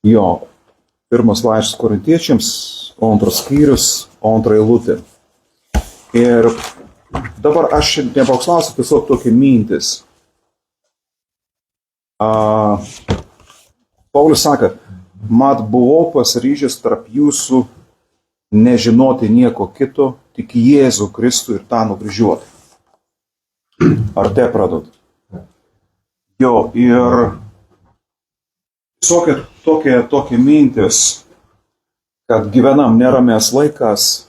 Jo, pirmas laiškas Korintiečiams, antras skyrius, antra eilutė. Ir dabar aš nepakslausiu tiesiog tokia mintis. Paulius sako, mat buvau pasiryžęs tarp jūsų nežinoti nieko kito, tik Jėzų Kristų ir tą nukryžiuotą. Ar te pradot? Jo, ir tokia mintis, kad gyvenam neramės laikas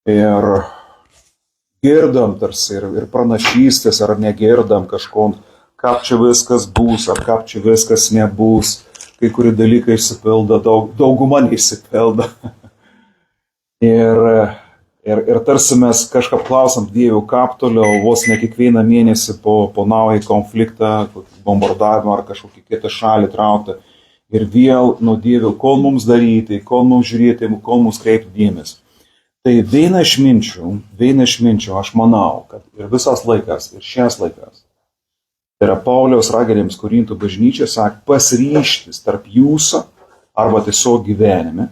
ir girdam tarsi ir pranašystės, ar negirdam kažkom, kaip čia viskas bus, ar kaip čia viskas nebus. Kai kurie dalykai išsipildo, dauguma neišsipildo. Ir tarsi mes kažką klausom Dievų, kaip toliau, vos ne kiekvieną mėnesį po naują konfliktą, bombardavimą ar kažkokį kitą šalį traukti. Ir vėl nuo Dievų, kol mums daryti, kol mums žiūrėti, kol mums kreipti dėmesį. Tai viena iš minčių, aš manau, kad ir visas laikas, ir šias laikas, tai yra Pauliaus raginimas Korintų bažnyčiai, sako, pasiryžtis tarp jūsų arba tiesiog gyvenime,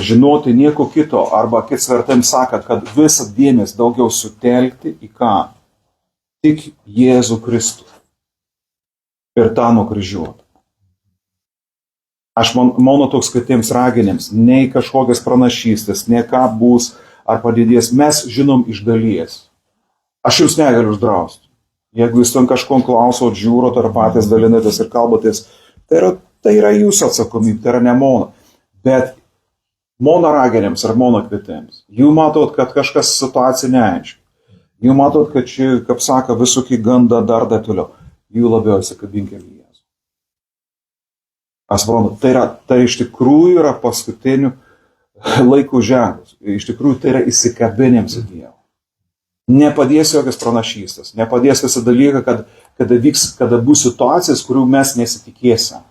žinoti nieko kito, arba kits vertim sakant, kad visą dėmesį daugiau sutelkti į ką? Tik Jėzų Kristų ir tą nukryžiuotą. Aš mano toks kitiems raginims, nei kažkokias pranašystės, nei ką bus ar padidės, mes žinom iš dalies. Aš jums negaliu uždrausti. Jeigu jūs ten kažkom klausot, žiūrot ar patys dalinatės ir kalbatės, tai yra jūsų atsakomybė, tai yra ne mano. Bet mano raginims ar mano kvietėms, jų matot, kad kažkas situacija neaiški. Jų matot, kad čia, kaip sako, visokie ganda dar toliau. Jų labiau įsikabinkim į Jėzų. Aš suprantu, tai iš tikrųjų yra paskutinių laikų ženklus. Iš tikrųjų tai yra įsikabinims į Dievą. Nepadės jokios pranašystės, nepadės visą dalyką, kada bus situacijas, kurių mes nesitikėsim,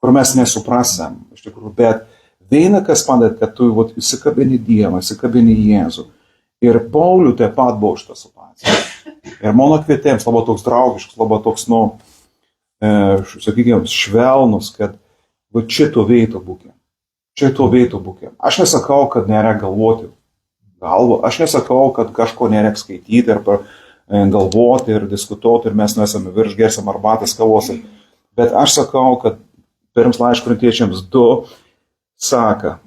kur mes nesuprasim, iš tikrųjų, bet viena, kas padeda, kad tu įsikabini Dievą, įsikabini Jėzų. Ir Paulių taip pat buvo šitą situaciją. Ir mano kvietėms labai toks draugiškas, labai toks, sakykime, švelnus, kad šito veitų būkim. Aš nesakau, kad nėra galvoti. Aš nesakau, kad kažko nereikia skaityti ir galvoti ir diskutuoti ir mes nesame virš gersim arbatas kavos. Bet aš sakau, kad pirms laiško Korintiečiams 2 saka,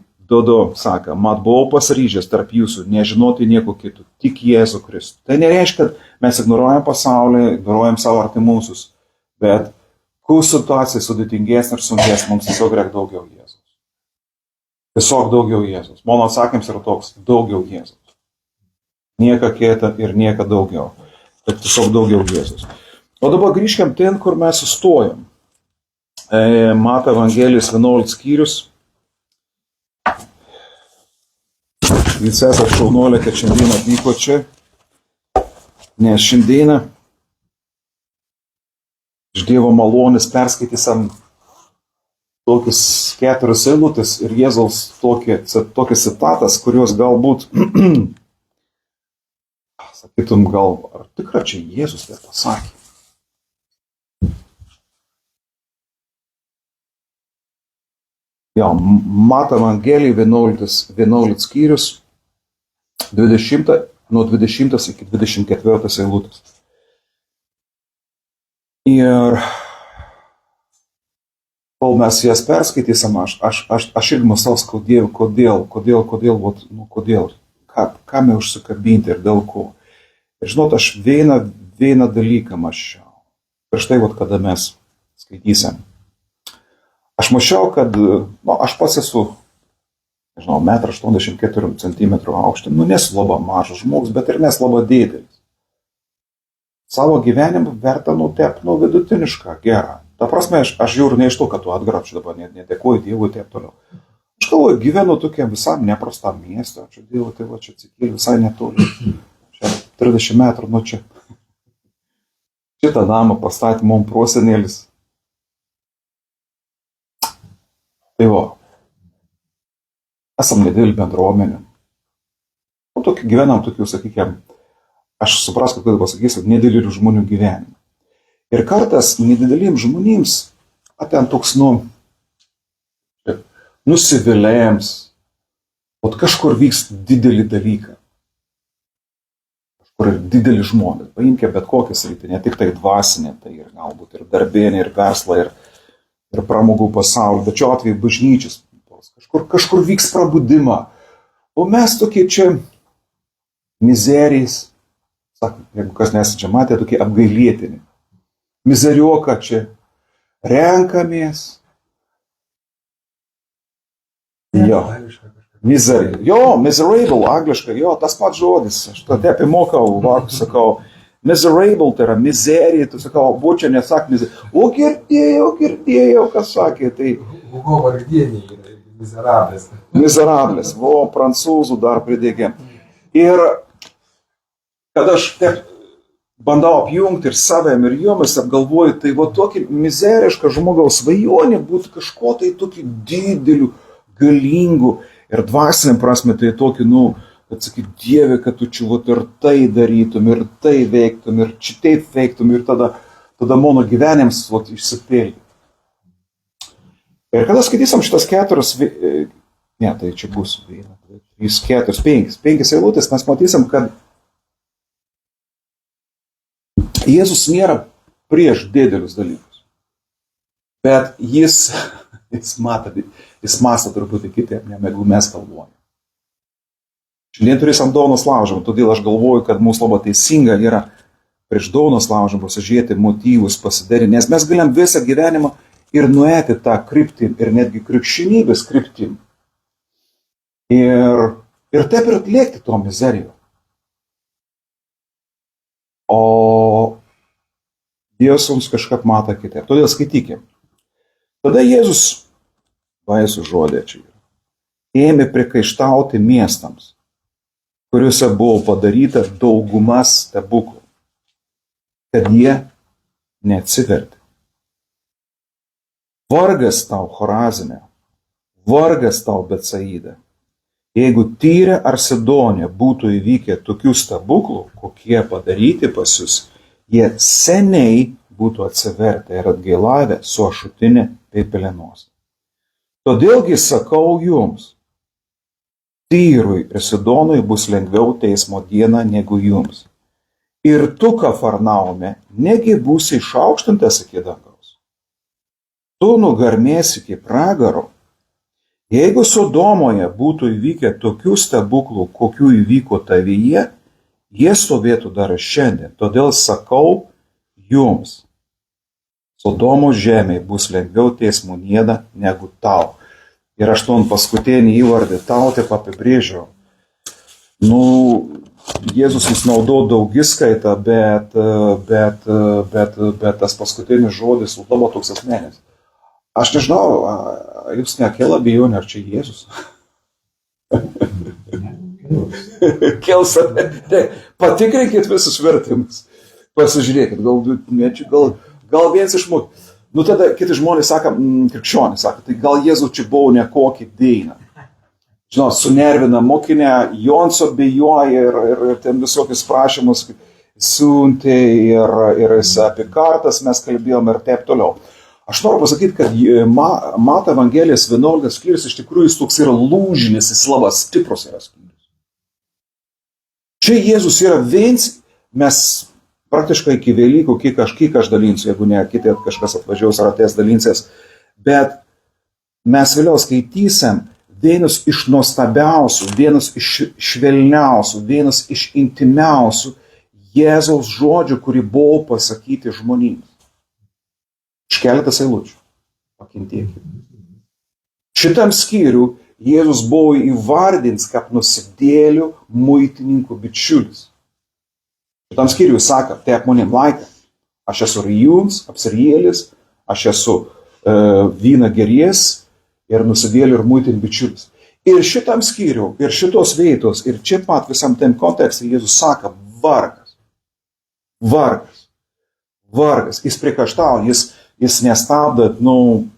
mat buvau pasiryžęs tarp jūsų nežinoti nieko kito, tik Jėzų Kristų. Tai nereiškia, kad mes ignoruojam pasaulį, ignoruojam savo artimuosius, bet kuo situacija sudėtingesnė ir sunkesnė, mums tiesiog reikia daugiau Jėzus. Tiesiog daugiau Jėzus. Mano atsakymas yra toks, daugiau Jėzus. Nieka kita ir nieka daugiau. Bet tiesiog daugiau Jėzus. O dabar grįžkime ten, kur mes sustojom. Mato Evangelijos 11 skyrius. Jūs esate šaunuolė, kad šiandien atvyko čia. Nes šiandieną iš Dievo malonės perskaitysim tokius 4 eilutes ir Jėzaus tokias citatas, kurios galbūt, sakytum, ar tikrai čia Jėzus tai pasakė. Mato Evangelijai 11 skyrius, nuo 20 iki 24 eilutės. Ir kol mes jas perskaitysim, aš irgi mąstau, kodėl, kam užsikabinti ir dėl ko. Ir žinot, aš vieną dalyką mąsčiau. Prieš tai, kada mes skaitysim. Aš mąsčiau, kad, aš pats esu, 1,84 m aukštį, nesu labai mažas žmogus, bet ir nesu labai didelis. Savo gyvenimą verta vidutinišką, gerą. Ta prasme, aš žiūriu ne iš to, kad tu atgračiu dabar, nedėkuoju Dievui taip toliau. Aš galvoju, gyvenu tokiam visam neprastam miestą, čia Dievui, tai čia atsikėlė visai netoli. Čia 30 metrų nuo čia. Šitą namą pastatė mum prosenėlis. Tai esam nedėlį bendruomenę. Gyvenam tokių, sakykime, aš suprasku, kad pasakysiu, nedėlių žmonių gyvenimą. Ir kartais nedideliems žmonėms ten toks, nusivilėjams, o kažkur vyks didelį dalyką. Kažkur ir didelį žmonės. Paimkė bet kokią sritį, ne tik tai dvasinė, tai ir galbūt ir darbinė, ir verslą, ir pramogų pasaulį, bet šiuo atveju bažnyčios. Kažkur vyks prabudimą. O mes tokie čia mizerijas, jeigu kas nesate matę, tokie apgailėtini. Mizerioka čia renkamės. Jo, miserable, angliškai, tas pats žodis. Aš tada apie mokau, sakau, miserable, tai yra mizerija, tu sakau, čia nesak mizerija. O girdėjau, kas sakė, tai... Hugo vardienį yra mizerablės. Mizerablės, prancūzų dar pridėgėm. Ir kad aš taip bandau apjungti ir savėm ir jomis apgalvoju, tai tokį mizerišką žmogaus svajonė būtų kažko tai tokį didelių, galingų ir dvasiniam prasme tai tokį, kad sakyt, Dieve, kad tu čia ir tai darytum, ir tai veiktum, ir čia taip veiktum, ir tada mano gyvenims išsipėlė. Ir kada skaitysim šitas 4, tai čia bus 1, 2, 3, 4, 5 eilutės, mes matysim, kad Jėzus nėra prieš didelius dalykus, bet jis mąsto truputį kitaip, negu mes galvojame. Šiandien turėsim dovanos laužymą, todėl aš galvoju, kad mūsų labai teisinga yra prieš dovanos laužymą pasižiūrėti motyvus, pasidaryti, nes mes galim visą gyvenimą ir nuėti tą kryptim, ir netgi krikščionybės kryptim. Ir taip ir atliekti to mizerijo. O Dievas mums kažką mato kitaip. Todėl skaitykim. Tada Jėzus, vaisių žodė čia yra, ėmė priekaištauti miestams, kuriuose buvo padaryta daugumas stebuklų, kad jie neatsivertė. Vargas tau, Chorazine, vargas tau, Betsaida, jeigu Tyre ar Sidonė būtų įvykę tokių stebuklų, kokie padaryti pas jūs, jie seniai būtų atsivertę ir atgailavę su ašutinė bei pelenos. Todėlgi sakau jums, Tyrui ir Sidonui bus lengviau teismo dieną negu jums. Ir tu, Kafarnaume, negi būsi išaukštintas iki dangaus. Tu nugarmėsi iki pragaro. Jeigu Sodomoje būtų įvykę tokių stebuklų, kokių įvyko tavyje, jie stovėtų dar šiandien. Todėl sakau jums, Sodomo žemėje bus lengviau teismo dieną negu tau. Ir aš ton paskutinį įvardį tau taip apibrėžiau. Jėzus jis naudojo daugiskaitą, bet tas paskutinis žodis labai toks asmenis. Aš nežinau, jums nekėlė abejonių, ar čia Jėzus? Kels, patikrinkit visus vertimus. Pasižiūrėkit, gal vienas išmokė. Tada kiti žmonės sako, krikščionys sako, tai gal Jėzus čia buvo ne kokį dainą. Žinot, sunervina mokinę, Jonso bejoja ir ten visokius prašymus siuntė ir apie kartas mes kalbėjom ir taip toliau. Aš noriu pasakyti, kad Mato Evangelijos 11 skyrius iš tikrųjų jis toks yra lūžinis, jis labai stiprus yra skyrius. Čia Jėzus yra viens, mes praktiškai iki Velykų, kiek aš dalinsiu, jeigu ne, kiti kažkas atvažiaus ar atės dalinsies, bet mes vėliau skaitysim vienus iš nuostabiausių, vienus iš švelniausių, vienus iš intimiausių Jėzaus žodžių, kurį buvo pasakyti žmonėms. Iš keletas eilučių. Pakentėkite. Šitam skyrių Jėzus buvo įvardins kaip nusidėlių muitininkų bičiulis. Šitam skyriui sako, taip manim laiką, aš esu jums, apsirėlis, aš esu vyna gerės ir nusidėlių ir muitin bičiulis. Ir šitam skyriui, ir šitos vietos, ir čia pat visam tam kontekste Jėzus sako, vargas. Vargas. Vargas. Jis priekaištauja, jis nestabdo,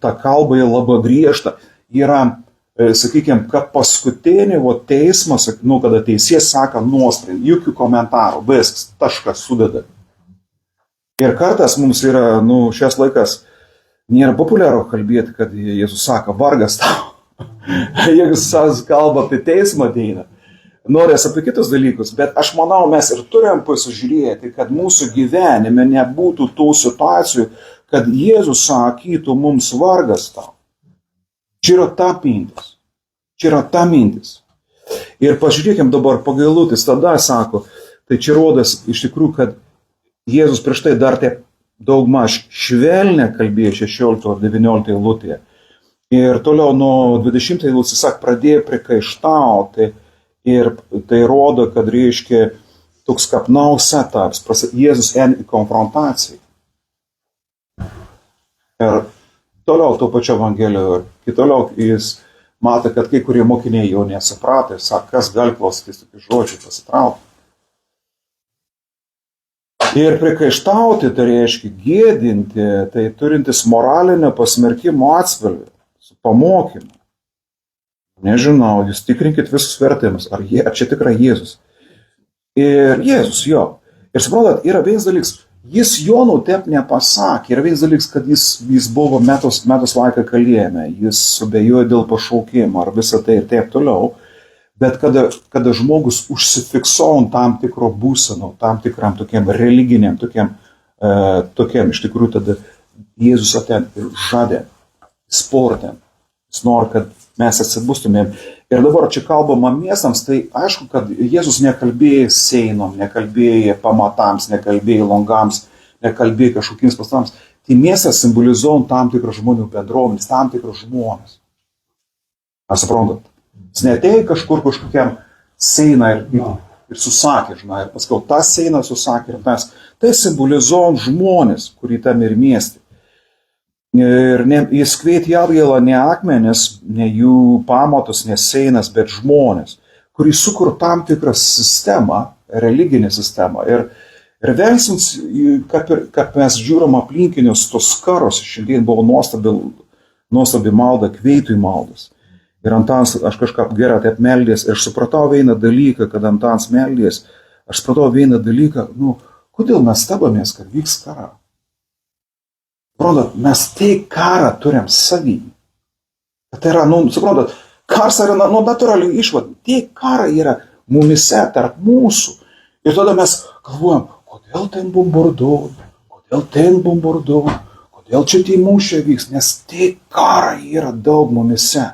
ta kalba yra labai griežta. Yra, sakykime, kad paskutinį teismas, kada teisėjas sako nuosprendį, jokių komentarų, viskas, taškas sudeda. Ir kartas mums yra, šias laikas Nėra populiaru kalbėti, kad Jėzus sako, vargas tau. Jėzus kalba apie teismą ateina. Norės apie kitus dalykus, bet aš manau, mes ir turim pasižiūrėti, kad mūsų gyvenime nebūtų tų situacijų, kad Jėzus sakytų mums vargas tau. Čia yra ta mintis. Čia yra ta mintis. Ir pažiūrėkim dabar pagailutis, tada sako, tai čia rodas iš tikrųjų, kad Jėzus prieš tai dar taip daugmaž švelnę kalbėjo 16-19 eilutėje. Ir toliau nuo 20 eilutės, sak, pradėjo prikaištauti ir tai rodo, kad reiškia toks kapnaus etapas, Jėzus eina į konfrontaciją. Ir toliau to pačio Evangelijoje, ir toliau jis mato, kad kai kurie mokiniai jau nesuprato ir sako, kas gali klausytis tokių žodžių, pasitraukti. Ir prikaištauti, tai reiškia gėdinti, tai turintis moralinio pasmerkimo atspalvį, su pamokymu. Nežinau, jūs tikrinkit visus vertimus, ar čia tikrai Jėzus. Ir Jėzus jo. Ir suprantat, yra vienas dalykas, jis Jonų taip nepasakė, yra vienas dalykas, kad jis buvo metus laiką kalėjime, jis subejojo dėl pašaukimo ar visą tai ir taip toliau. Bet kada žmogus užsifiksuoja tam tikro būseno, tam tikram tokiam religiniam, tokiam iš tikrųjų tada Jėzus aten ir žadė, sportėm. Jis nori, kad mes atsibustumėm. Ir dabar čia kalbama miestams, tai aišku, kad Jėzus nekalbėjo seinom, nekalbėjo pamatams, nekalbėjo langams, nekalbėjo kažkokiems pastatams. Tai miestas simbolizuoja tam tikrą žmonių bendruomenės, tam tikrą žmonės. Ar suprantat? Jis neatėjo kažkokiam seiną ir susakė, žinai, ir paskau, tą seiną susakė ir mes. Tai simbolizuojam žmonės, kurį tam ir miesti. Ir jis kvietė į atgailą ne akmenis, ne jų pamatus, ne seinas, bet žmonės, kurį sukur tam tikrą sistemą, religinę sistemą. Ir velsins, kad mes žiūrim aplinkinius tos karos, šiandien buvo nuostabi malda, kveitui maldas. Ir Antanas, aš kažką gerą taip meldės, ir aš supratau vieną dalyką, kad Antanas meldės, aš supratau vieną dalyką, kodėl mes stabamės, kad vyks kara? Suprantat, mes tai karą turim savį. Tai yra, suprantat, karas yra, natūraliai išvad, tai karai yra mumise, tarp mūsų. Ir tada mes galvojam, kodėl ten bombarduoja, kodėl čia tie mūšiai vyks, nes tai karai yra daug mumise.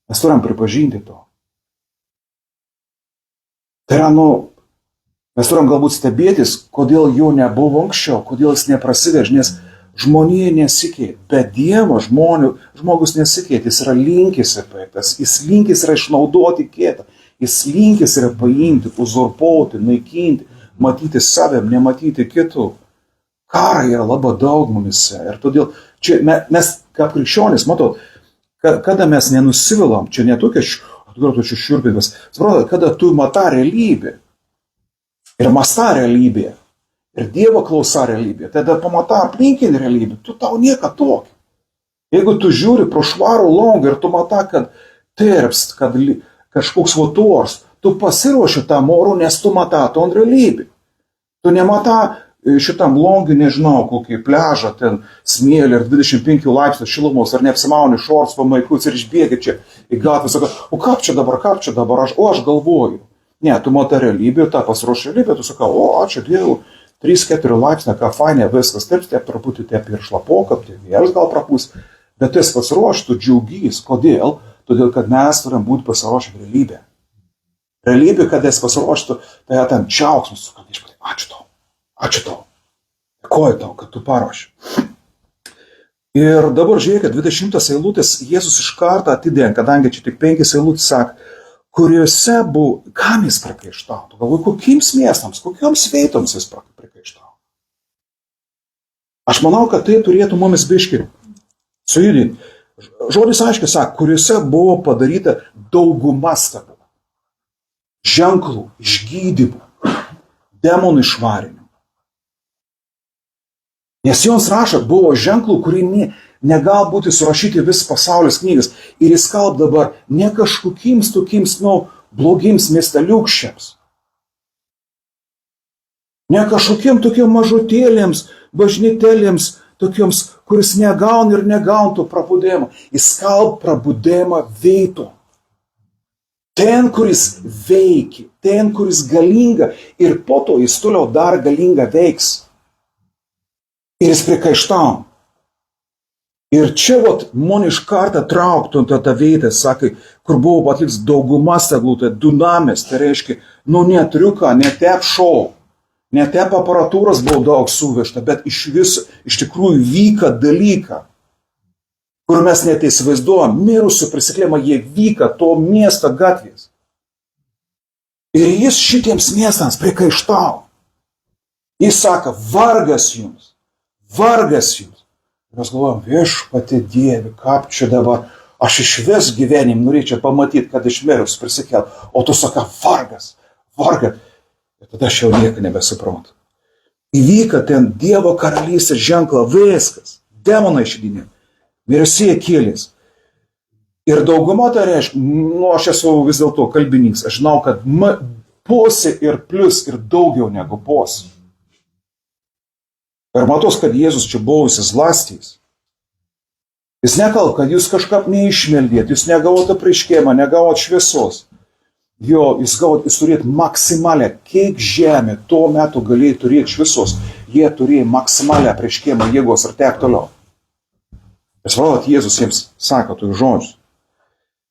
Mes turim pripažinti to. Tai yra, mes turim galbūt stebėtis, kodėl jo nebuvo anksčiau, kodėl jis neprasivež, nes žmonija nesikeitė, bet Dievo žmogus nesikeitė, jis yra linkęs ir paėktas, jis linkęs yra išnaudoti kitą, jis linkęs yra paimti, uzurpuoti, naikinti, matyti savim, nematyti kitų. Karai yra labai daug mumise ir todėl čia mes kaip krikščionys, matot, kada mes nenusivilam, čia netokia šiurpėjimas, suprantate, kada tu matai realybę ir mąstai realybė ir Dievo klausa realybė, tada pamatai aplinkinį realybę, tu tau nieko tokio. Jeigu tu žiūri pro švarų langą ir tu matai, kad terpst, kad kažkoks votors, tu pasiruoši tam oru, nes tu matai ton realybę. Tu nematai šitam longui, nežinau, kokį pležą, ten smėlį ir 25 laipsnių šilumos, ar neapsimauni šorts pamaikus ir išbėgi čia į gatvę, sako, o kaip čia dabar, aš galvoju. Ne, tu matai realybę, tą pasiruoši realybę, tu sakai, ačiū Dievui, 3-4 laipsnio, ką fainė, viskas taip, truputį taip ir šlapoka, vėjas gal prapūs, bet tu esi pasiruošęs, tu džiaugys. Kodėl? Todėl, kad mes turim būti pasiruošę realybę. Realybė, kad esi pasiruošęs, tai ten džiaugsmas, kad viešpatie, ačiū tau, dėkoju tau, kad tu paruoši. Ir dabar žiūrėkit, 20 eilutės Jėzus iš karto atidėjo, kadangi čia tik 5 eilutės sako, kuriuose buvo, kam jis prikaištautų, galvoju, kokiems miestams, kokioms veitoms jis prikaištautų. Aš manau, kad tai turėtų mumis biškį sujudinti. Žodis aiškiai sako, kuriuose buvo padaryta dauguma stebuklų, ženklų, išgydymų, demonų išvarimų. Nes joms rašo, buvo ženklų, kurie negali būti surašyti vis pasaulis knygas. Ir jis kalb dabar ne kažkokiems tokiems, blogiems miesteliukščiams. Ne kažkokiem tokiem mažutėlėms, bažnytėlėms, tokiems, kuris negauna ir negauna prabudėjimą. Jis kalba prabudėjimą veito. Ten, kuris veikia, ten, kuris galinga ir po to jis toliau dar galinga veiks. Ir jis prikaištavo. Ir čia man iš karto trauktų tą veitą, sakai, kur buvo atliks dauguma stebuklų, tai dunamis, tai reiškia, ne triuką, ne tep šou, ne tep aparatūros buvo daug suvežta, bet iš tikrųjų vyka dalyką, kur mes net įsivaizduojam, mirusių prisikėlimą, jie vyka to miesto gatvės. Ir jis šitiems miestams prikaištavo. Jis sako, vargas jums, vargas jums. Mes galvojam, viešpatie Dieve, kaip čia dabar, aš išvis gyvenim norėčiau pamatyti, kad iš mirusių prisikėl, o tu saka, vargas, vargas. Ir tada aš jau nieko nebesuprantu. Įvyka ten Dievo karalystės ženklą, viskas, demonai išdinė. Mirusieji kėlės. Ir dauguma tai reiškia, aš esu vis dėlto kalbininkas, aš žinau, kad pusė ir plus ir daugiau negu pusė. Ir matos, kad Jėzus čia buvo įsislastys. Jis nekalba, kad jūs kažkaip neišmeldėt, jūs negavot apreiškėjimą, negavot šviesos. Jis turėt maksimalę, kiek žemė tuo metu galėjo turėti šviesos. Jie turėjo maksimalę apreiškėjimą jėgos ir taip toliau. Ir svarbu, Jėzus jiems sako tų žodžius.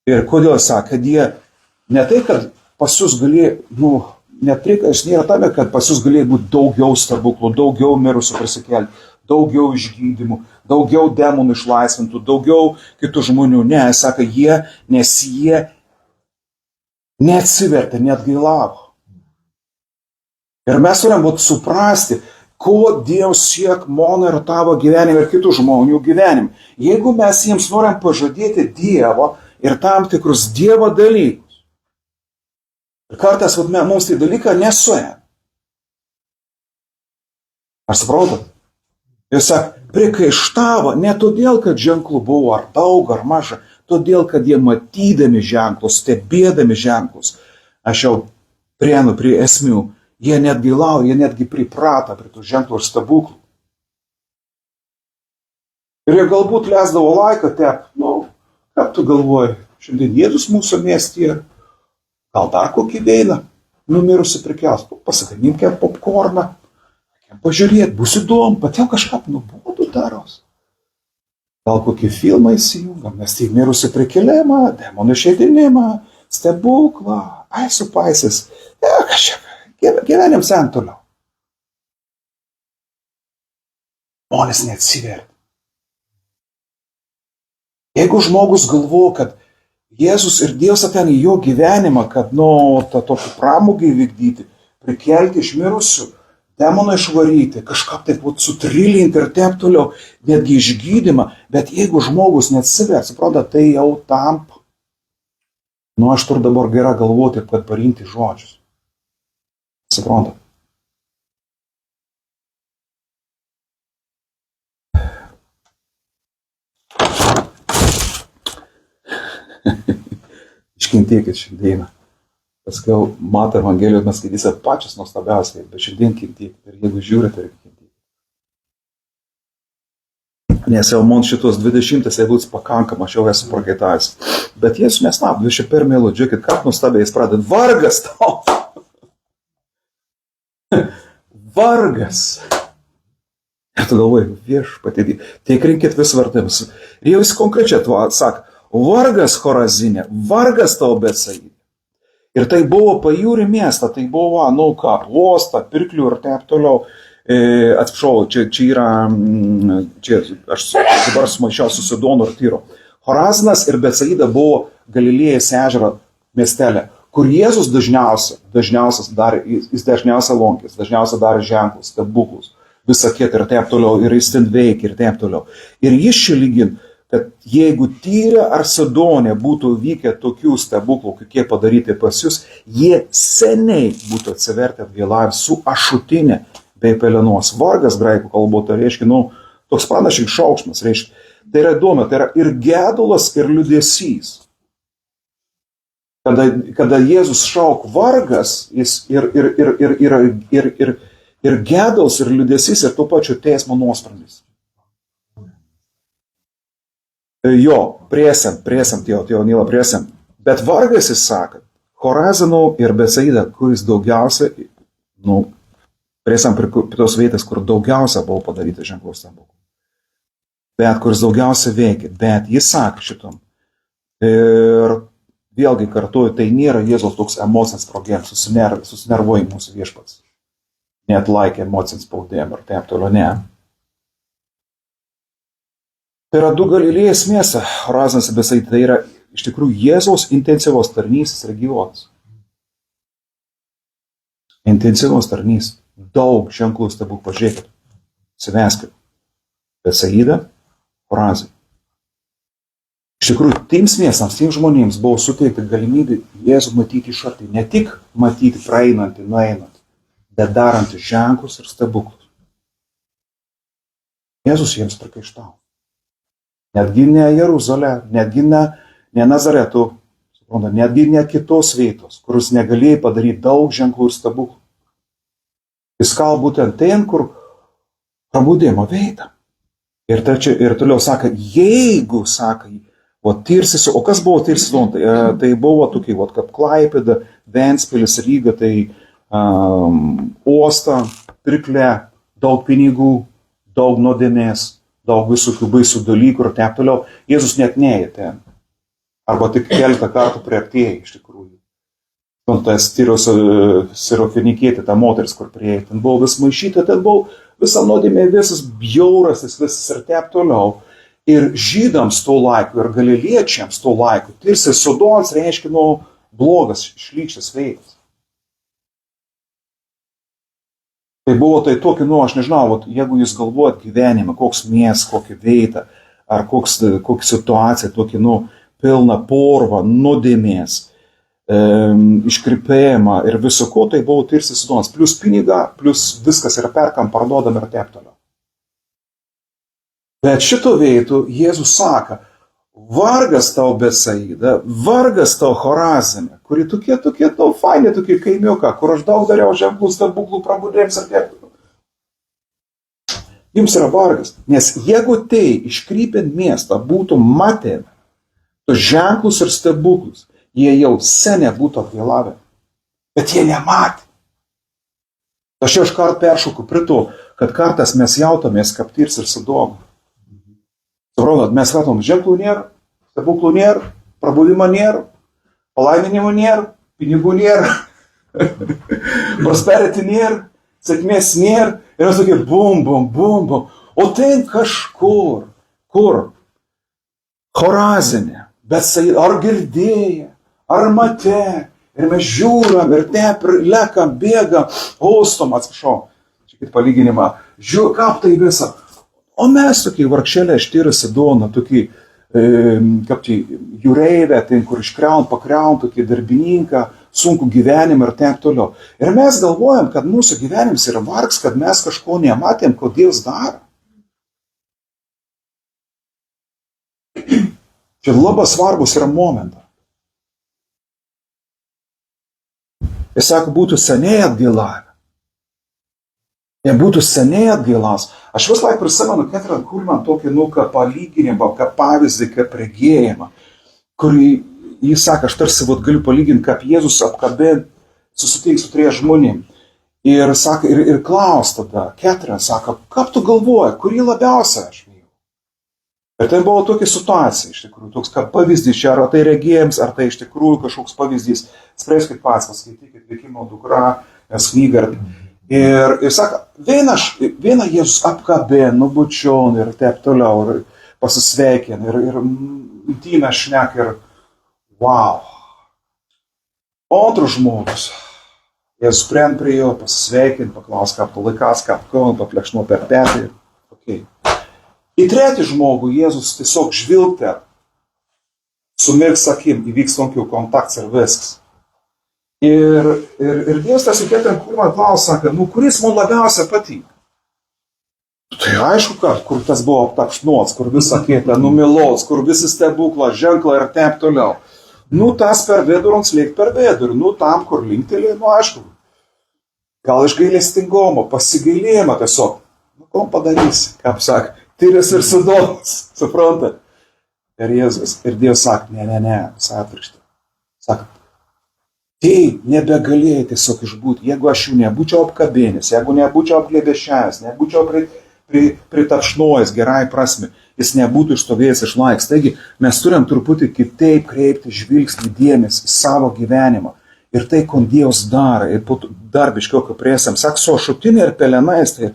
Ir kodėl sako, kad jie ne tai, kad pas jūs galėjo, netrikas nėra tame, kad pas jūs galėjo būti daugiau stebuklų, daugiau mirusių prisikelti, daugiau išgydymų, daugiau demonų išlaisvintų, daugiau kitų žmonių. Ne, sako, nes jie neatsivertė, net gailavo. Ir mes turim suprasti, ko Dievas siek mano ir tavo gyvenime ir kitų žmonių gyvenime. Jeigu mes jiems norim pažadėti Dievo ir tam tikrus Dievo dalykus, ir kartais mums tai dalyką nesuėja. Ar suprantat? Jis sako, prikaištavo ne todėl, kad ženklų buvo ar daug ar maža, todėl, kad jie matydami ženklus, stebėdami ženklus, aš jau prieinu prie esmių, jie netgi lauja, jie netgi priprata prie tų ženklų ir stebuklų. Ir jie galbūt leisdavo laiką tep, kaip tu galvoji, šiandien Jėzus mūsų miestyje, gal dar kokį veiną numirusi prikels, pasigaminkim popkorną, pažiūrėt, bus įdomu, pat jau kažką nuobodu daros. Gal kokį filmą įsijungam, mes tai mirusi prikėlimą, demonų išeidinimą, stebuklą, supaisis, gyvenim sen toliau. Žmonės neatsiverti. Jeigu žmogus galvo, kad Jėzus ir Dievas ateina į jo gyvenimą, kad tą tokį pramogį vykdyti, prikelti iš mirusių, demoną išvaryti, kažką taip sutrilinti ir taip toliau, netgi išgydymą, bet jeigu žmogus neatsiver, supranta, tai jau tamp. Aš turiu dabar gerą galvoti, kad parinkti žodžius. Supranta. Iškentėkit šiandieną. Paskiau Mato Evangelijos mes skaitysime pačias nuostabiausiai, bet šiandien kentėkit. Ir jeigu žiūrite, reikia kentėkit. Nes jau man šitos 20 eilutes pakankama, aš jau esu prakaitavęs. Bet Jėzus nesnap, 21 eilutė, žiūrėkit, kaip nuostabiai jis pradeda. Vargas tau! Vargas! Ir tu galvoji, viešpatie, tikrinkit vis vartėms. Ir jau jis konkrečiai sako, vargas Chorazinė, vargas tau Betsaida. Ir tai buvo pajūrį miestą, tai buvo, uostą, pirklių ir taip toliau. Atsiprašau, čia yra, aš dabar sumaišiau su Sidonu ir Tyru. Chorazinas ir Betsaida buvo Galilėjos ežero miestelė, kur Jėzus dažniausiai lankės, dažniausiai darė ženklus, stebuklus, visą kitą ir taip toliau, ir jis ten veikia ir taip toliau. Ir jis čia lygin, kad jeigu Tyre ar Sidone būtų vykę tokių stebuklų, kokie padaryti pas jūs, jie seniai būtų atsivertę atgailavę su ašutinė bei pelenos. Vargas graikų kalboje tai reiškia, toks panašiai šauksmas reiškia. Tai yra įdomu, tai yra ir gedulas, ir liūdesys. Kada Jėzus šauk vargas, jis ir gedulas, ir liūdesys, ir tuo pačiu teismo nuosprendis. Jo, priesėm, tėvo Nilo priesėm. Bet vargas jis sako, Chorazino ir Betsaida, kuris daugiausia, priesėm prie tos vietos, kur daugiausia buvo padaryta ženklų stebuklų. Bet kuris daugiausia veikia. Bet jis sako šitom. Ir vėlgi kartuoju, tai nėra Jėzaus toks emocinis problemas, susinervuoja mūsų viešpats. Net laikė emocinis spaudėjimą ir taip toliau, ne. Tai yra du Galilėjos miestai, Chorazinas ir Betsaida, tai yra iš tikrųjų Jėzaus intensyvos tarnystės regionas. Intensyvos tarnystės. Daug ženklų stebuklų, pažiūrėkit, siveskit. Betsaida, Chorazin. Iš tikrųjų, tiems miestams, tiems žmonėms buvo suteikta galimybė Jėzų matyti iš arti. Ne tik matyti praeinantį, nueinant, bet darantį ženklus ir stebuklus. Jėzus jiems prikaištavo. Netgi ne Jeruzalė, netgi ne Nazaretų, netgi ne kitos vietos, kuris negalėjo padaryti daug ženklų ir stebuklų. Jis kalba būtent ten, kur prabudėjimo vieta. Ir toliau sako, jeigu, sako, Tirsisi, o kas buvo Tirsisi? Tai buvo tokie, kaip Klaipėda, Ventspilis, Ryga, tai uosta, pirklė, daug pinigų, daug nuodėmės, daug visokių baisių dalykų ir taip toliau. Jėzus net neėjo ten. Arba tik keletą kartų priartėjo iš tikrųjų. Tas Sirofinikietė, ta moteris, kur prieėjo, ten buvo vis maišyta, ten buvo visa nuodėmė, visas bjaurasis, visas ir taip toliau. Ir žydams to laiku, ir galiliečiams to laiku, Tirsas Sodomas reiškia blogas, šlykščias veidas. Tai buvo tai tokį, aš nežinau, jeigu jūs galvojat gyvenimą, koks miestas, kokį veidą, ar kokia situacija, tokį, pilna porva, nuodėmės, iškrypėjimą ir viso ko, tai buvo Tirsas Sodomas. Plius pinigą, plius viskas yra perkam, parduodam ir taip toliau. Bet šito veitų Jėzus sako, vargas tau Betsaida, vargas tau Chorazine, kuri tokie faini, tokie kaimiuką, kur aš daug dariau ženklų, stebuklų, prabudėjams ir taip. Jums yra vargas, nes jeigu tai iškrypiant miestą būtų matėme, tos ženklus ir stebuklus, jie jau seniai būtų atgailavę, bet jie nematė. Aš jau iškart peršoku prie to, kad kartais mes jautomės kaip Tirs ir Sodoma. Suprantat, mes matom, ženklų nėra, stebuklų nėra, prabudimo nėra, palaiminimo nėra, pinigų nėra, prosperity nėra, sėkmės nėra, ir mes tokie bum. O ten kažkur, kur? Chorazine, Betsaida, ar girdėję, ar matė, ir mes žiūram, ir taip, ir lekam, bėgam, ostom, atsiprašau, čia kaip palyginimą, žiūrėk, kaip tai visą. O mes tokie vargšėlė Tiras Sidona, tokie, kaip tai, jūreivė, ten, kur iškraun, pakraun, tokie darbininką, sunku gyvenimą ir taip toliau. Ir mes galvojam, kad mūsų gyvenimas yra vargs, kad mes kažko nematėm, ko Dievas daro. Čia labai svarbus yra momentas. Jis sako, būtų seniai atgailavę. Jie būtų seniai atgailaus. Aš vis laik prisimenu Catherine Kuhlman tokį, kaip palyginimą, kaip pavyzdį, kaip regėjimą, kurį jis sako, aš tarsi galiu palyginti, kaip Jėzus apkabint, susitiks su 3 žmonėm. Ir sako, ir klaus tada, Catherine sako, kaip tu galvoji, kurį labiausiai aš myliu? Ir tai buvo tokia situacija, iš tikrųjų, toks kaip pavyzdys, čia ar tai regėjams, ar tai iš tikrųjų kažkoks pavyzdys. Spręskit pats, paskaitykit Veikimo dukra, knygą. Ir sako, vieną Jėzus apkabė, nubučion ir taip toliau, ir pasisveikin, ir intimę šnek, ir wow. O antras žmogus, Jėzus prien prie jo, pasisveikin, paklaus, kaip tu laikas, kaip kaun, paplekšnu per petį. Okay. Į tretį žmogų Jėzus tiesiog žvilgter, sumirks akim, įvyks sunkiau kontaktas ir viskas. Ir Dievas tas Catherine Kuhlman klausia, sako, kuris man labiausiai patinka? Tai aišku, kad kur tas buvo aptakšnots, kur visą kietą numilots, kur visi stebukla, ženkla ir taip toliau. Tas per vidurį, slėgt per vidurį, tam, kur linktelė, aišku. Gal iš gailestingumo, pasigailėjimo tiesiog. Kom padarysi, kaip sako, Tiras ir Sodomas, suprantat? Ir Dievas sako, ne, visai atvirkštė. Sako, tai nebegalėjai tiesiog išbūti, jeigu aš jų nebūčiau apkabinęs, jeigu nebūčiau apglėbešęs, nebūčiau pritapšnojęs gerai prasme, jis nebūtų išstovėjęs išlaiks. Taigi mes turim truputį kitaip kreipti žvilgsnį dėmesį į savo gyvenimą. Ir tai, ko Dievas daro, ir dar biškiau kaip priesam, sako, šutinė ir pelenais, tai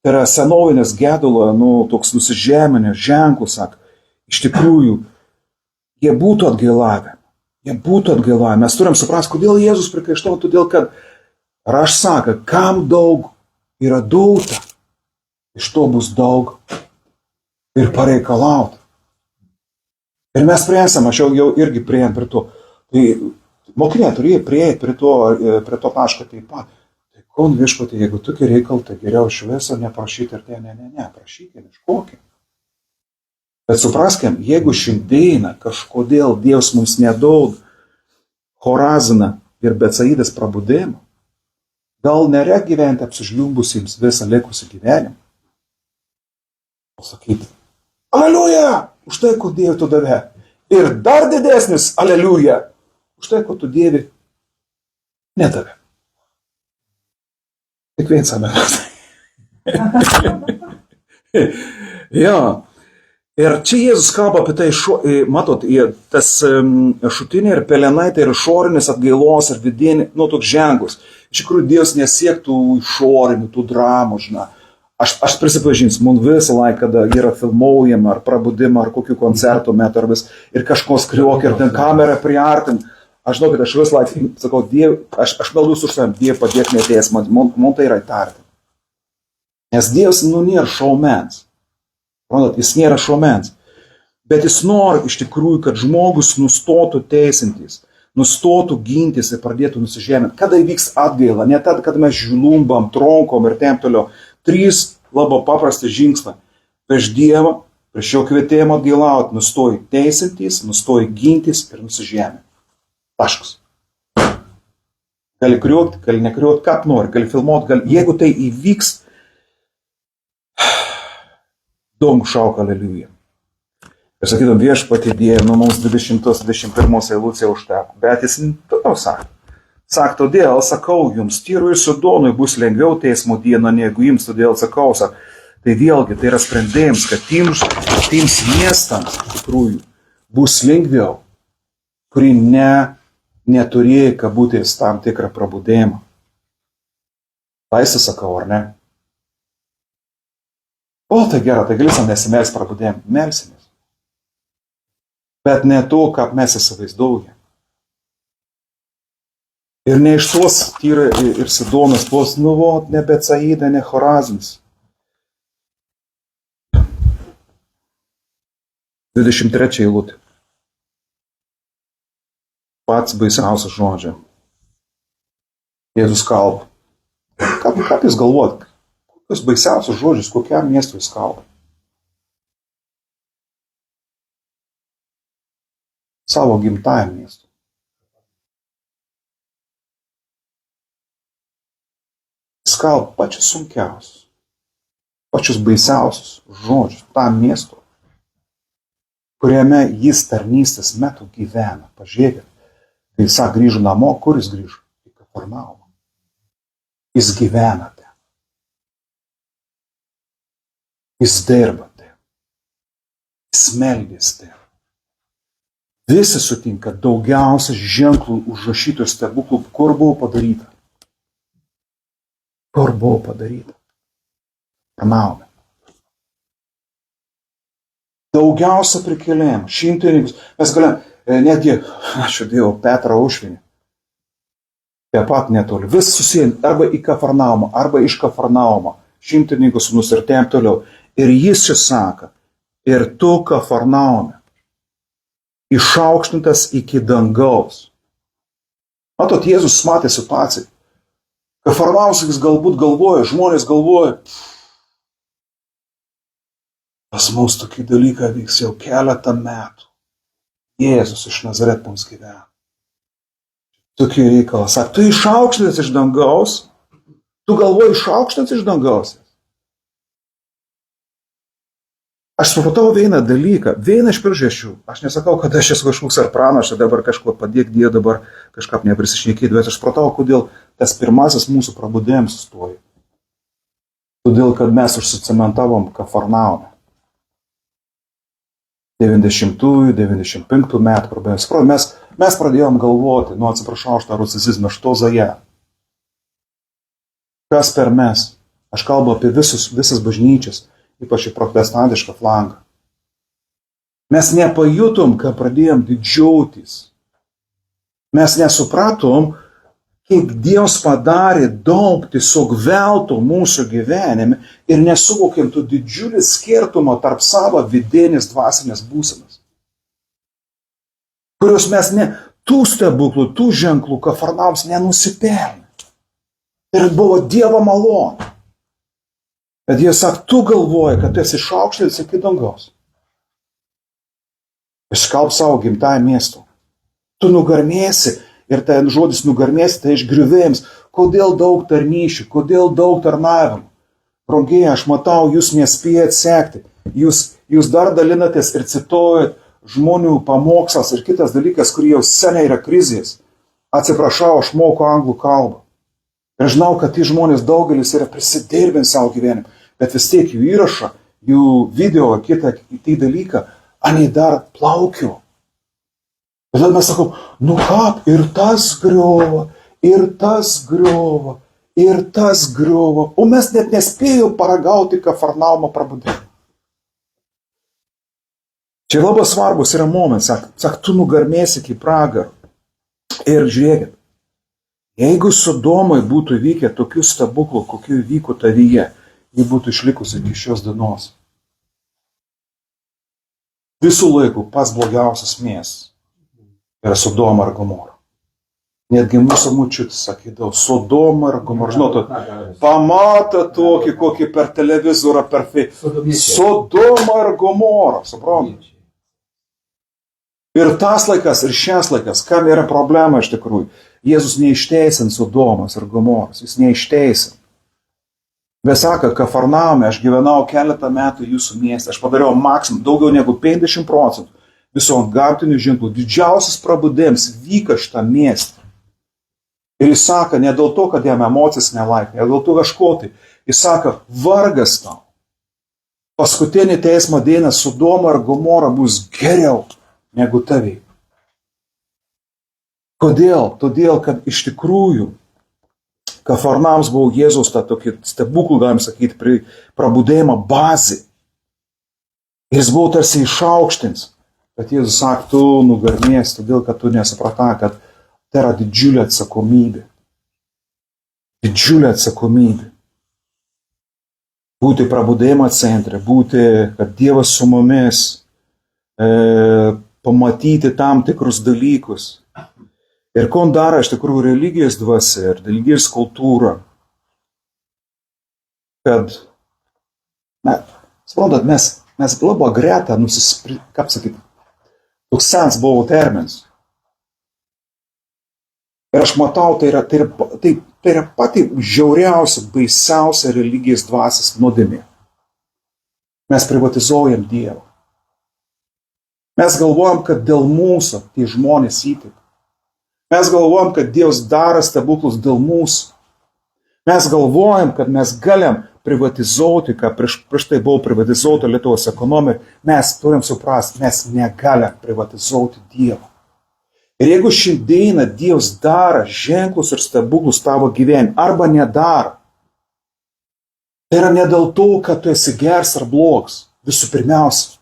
yra senovinis gedulo, toks nusižeminės ženklus, sako, iš tikrųjų, jie būtų atgailavę. Mes turim suprasti, kodėl Jėzus prikaištavo, todėl kad raštas sako, kam daug yra duota, iš to bus daug ir pareikalauta. Ir mes priesam, aš jau irgi prieėm prie to. Tai mokiniai turėjo prieiti prie to taško taip pat. Tai kon viešpatie, jeigu tokie reikalai, tai geriau iš viso neprašyti ir tai ne, prašykime, iškokime. Bet supraskim, jeigu šiandieną kažkodėl Dievas mums nedaug Choraziną ir Betsaidos prabudėjimą, gal nereik gyventi apsižliumbusiems visą likusį gyvenimą. Pasakyti, aleliuja, už tai, ko Dieve tu davė. Ir dar didesnis aleliuja, už tai, ko tu Dieve nedavė. Tik viens amenas. Jo. Ir čia Jėzus kalba apie tai, matot, tas šutinė ir pelenai, tai yra išorinis atgailos ir vidinė, toks ženklus. Iš tikrųjų, Dievas nesiektų išorinių, tų dramų, žinai. Aš prisipažinsiu, man visą laiką, kada yra filmuojama, ar prabudima, ar kokių koncertų metu, ar vis, ir kažko skriokia, ir ten kamera priartin. Aš žinau, kad aš visą laiką sakau, Dieve, aš meldus už savim, Dieve padėk neatėjęs, man tai yra įtarti. Nes Dievas, nėra šaumens. Jis nėra šaumens, bet jis nori iš tikrųjų, kad žmogus nustotų teisintis, nustotų gintis ir pradėtų nusižeminti. Kada įvyks atgaila, ne tada, kad mes žlumbam, tronkom ir taip toliau. 3 labai paprasti žingsniai. Prieš Dievą, prieš jo kvietėjimą atgailauti, nustoji teisintis, nustoji gintis ir nusižeminti. Taškas. Gali kriuoti, gali nekriuoti, ką nori, gali filmuoti, jeigu tai įvyks, daug šauka aleliuja. Ir sakytum, viešpatie Dieve, mums 20-21 eilutė užteko. Bet jis toliau sako. Sak, todėl sakau jums, Tyrui ir Sidonui bus lengviau teismo dieną negu jums, todėl sakau, tai vėlgi tai yra sprendimas, kad tiems miestams, tikrųjų, bus lengviau, kuri neturėjo kabutės tam tikrą prabudėjimą. Taisa sakau, ar ne? O, tai gerai, tai galėsim nesimels prabudėjim, melsimės. Bet ne to, ką mes įsivaizduojame. Ir ne iš tos Tyra ir Sidonas bus, ne Betsaida, ne Chorazinas. 23 eilutė. Pats baisiausias žodžia. Jėzus kalba. Ką jūs galvojat? Kokius baisiausius žodžius, kokiam miestui jis kalba? Savo gimtajam miestui. Jis kalba pačius sunkiausius, pačius baisiausius žodžius tam miestui, kuriame jis tarnystės metu gyvena. Pažiūrėkit, kai jis grįžo namo, kur jis grįžo? Į Kafarnaumą. Jis gyvena ten. Jis dirba ten. Jis meldės ten. Visi sutinka daugiausia ženklų užrašytų stebuklų, kur buvo padaryta. Kur buvo padaryta. Kafarnaume. Daugiausia prikėlėjimų, šimtininkus. Mes galim, netgi, ačiū Dievo, Petrą Aušvinį. Taip pat netoli. Vis susijant arba į Kafarnaumą, arba iš Kafarnaumo. Šimtininkus sūnus ir taip toliau. Ir jis čia sako, ir tu Kafarnaume, išaukštintas iki dangaus. Matot, Jėzus matė situaciją. Kafarnaumas galbūt galvoja, žmonės galvoja, pas mus tokie dalykai vyks jau keletą metų. Jėzus iš Nazareto mums gyvena. Tokie reikalai. Sako, tu išaukštintas iš dangaus? Tu galvoji išaukštintas iš dangaus? Aš supratau vieną dalyką, vieną iš priežasčių. Aš nesakau, kad aš esu kažkoks ar pranašas, dabar kažko padėk Dievui, dabar kažką neprisišnekėti, bet aš supratau, kodėl tas pirmasis mūsų prabudėjimas sustojo. Todėl, kad mes užsicementavom Kafarnaume. 90-ųjų, 95 metų prabudėjimas. Mes pradėjom galvoti, atsiprašau, aš tą rusicizmą, što za ją. Kas per mes? Aš kalbu apie visas bažnyčias, ypač į protestantišką flangą. Mes nepajutom, kad pradėjom didžiuotis. Mes nesupratom, kiek Dievas padarė daug tiesiog velto mūsų gyvenime ir nesuvokėm tų didžiulį skirtumą tarp savo vidinės dvasinės būsenos, kurios mes tų stebuklų, tų ženklų Kafarnaums nenusipelnė. Ir buvo Dievo malonė. Bet jie sako, tu galvoji, kad tu esi išaukštelėtas iki dangaus. Iškalb savo gimtąją miestą. Tu nugarmėsi, ir tai žodis nugarmėsi, tai išgriuvėjams. Kodėl daug tarnyšių, kodėl daug tarnavimų? Brangieji, aš matau, jūs nespėjat sekti. Jūs dar dalinatės ir cituojat žmonių pamokslas ir kitas dalykas, kurie jau seniai yra krizės. Atsiprašau, aš moku anglų kalbą. Ir žinau, kad tie žmonės daugelis yra prisidirbę savo gyvenimą, bet vis tiek jų įrašą, jų video, kitą dalyką, ani dar plaukiu. Ir tada mes sakom, ir tas griova, ir tas griova, ir tas griova. O mes net nespėjom paragauti Kafarnaumo prabudėjimą. Čia labai svarbus yra momentas, sak, tu nugarmėsi iki pragaro. Ir žiūrėkit, jeigu Sodomai būtų vykę tokių stebuklų, kokių vyko tavyje, ji būtų išlikusi iki šios dienos. Visų laikų pats blogiausias miestas yra Sodoma ir Gomora. Netgi mūsų močiutė sakydavo, Sodoma ir Gomora. Žinot, pamatą tokį, kokį per televizorių, per Sodoma ir Gomora, suprantate? Ir tas laikas, ir šias laikas, kam yra problema iš tikrųjų? Jėzus neišteisint Sodomos ir Gomoros, jis neišteisint. Bet sako, Kafarnaume, aš gyvenau keletą metų jūsų mieste, aš padariau maksimum, daugiau negu 50% viso gamtinių ženklų, didžiausias prabudėjimas vyko šitą miestą. Ir jis sako, ne dėl to, kad jam emocijas nelaikė, ne dėl to kažko tai. Jis sako, vargas tau. Paskutinį teismo dieną Sodoma ir Gomora bus geriau negu taviai. Kodėl? Todėl, kad iš tikrųjų Kafarnaums buvo Jėzaus tą tokį stebuklų, galim sakyti, prabudėjimo bazė. Jis buvo tarsi išaukštins, bet Jėzus sako, tu nugarmės, todėl, kad tu nesupratai, kad tai yra didžiulė atsakomybė. Didžiulė atsakomybė. Būti prabudėjimo centre, būti, kad Dievas su mumis, pamatyti tam tikrus dalykus. Ir ko daro iš tikrųjų religijos dvasia ir religijos kultūra, kad, suprantat, mes labai greta, kaip sakyti, toks sens buvo terminas. Ir aš matau, tai yra pati žiauriausia, baisiausia religijos dvasios nuodėmė. Mes privatizuojam Dievą. Mes galvojam, kad dėl mūsų tie žmonės įtiki. Mes galvojam, kad Dievas daro stebuklus dėl mūsų. Mes galvojam, kad mes galim privatizuoti, ką prieš tai buvo privatizuota Lietuvos ekonomika. Mes turim suprasti, mes negalim privatizuoti Dievą. Ir jeigu šiandieną Dievas daro ženklus ir stebuklus tavo gyvenime, arba nedaro, tai yra ne dėl to, kad tu esi geras ar blogas. Visų pirmiausia,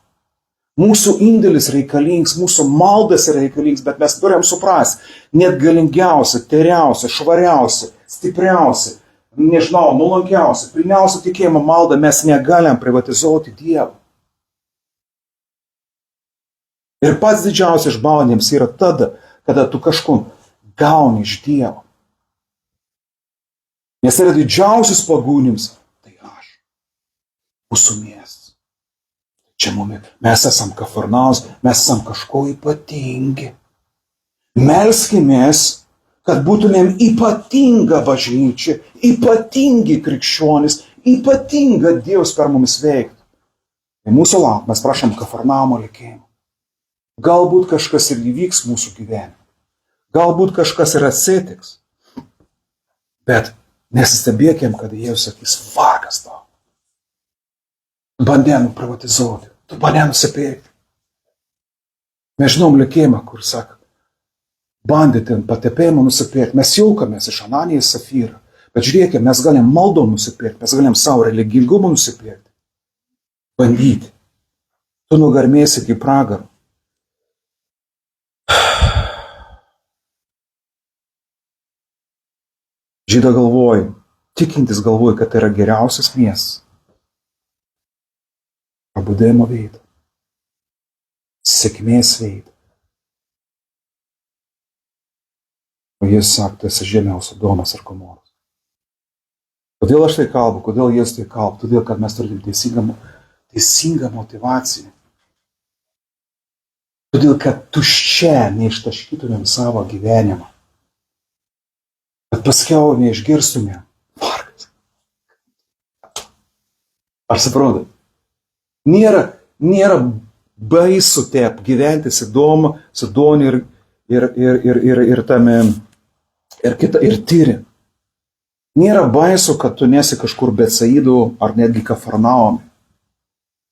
mūsų indėlis reikalingas, mūsų maldas yra reikalingas, bet mes turim suprasti, net galingiausia, teriausia, švariausia, stipriausia, nuolankiausia, pilniausia tikėjimo malda mes negalim privatizuoti Dievą. Ir pats didžiausias išbandymas yra tada, kada tu kažko gauni iš Dievo. Nes yra didžiausias pagūnims, tai aš, mūsų miestas. Čia mes esam Kafarnaus, mes esam kažko ypatingi. Melskimės, kad būtumėm ypatinga bažnyčia, ypatingi krikščionys, ypatinga Dievas per mumis veiktų. Tai mūsų lauk, mes prašom Kafarnaumo likėjimo. Galbūt kažkas ir įvyks mūsų gyvenime. Galbūt kažkas ir atsitiks. Bet nesistebėkim, kad Jėzus sakys, vargas tau. Tu bandė privatizuoti, tu bandė nusipirkti. Mes žinom likėjimą, kur sako, bandė ten patepėjimą nusipirkti. Mes jaukamės iš Ananijos Safyrą. Bet žiūrėkime, mes galim maldom nusipirkti, mes galim savo religingumą nusipirkti. Bandyti. Tu nugarmėsi iki pragaro. Žyda galvoja, tikintis galvoja, kad tai yra geriausias miestas. Prabudėjimo veida. Sėkmės veida. O jis sako, tai esi žemiau Sodomas ir Gomoros. Kodėl aš tai kalbu? Kodėl jis tai kalba? Todėl, kad mes turim teisingą motivaciją. Todėl, kad tuščia neištaškytumėm savo gyvenimą. Kad paskiau neišgirstumėm. Vargas. Ar suprantate? Nėra baisu taip gyventi Sidonį ir tame ir Tyre. Nėra baisu, kad tu nesi kažkur Betsaidų ar netgi Kafarnaume.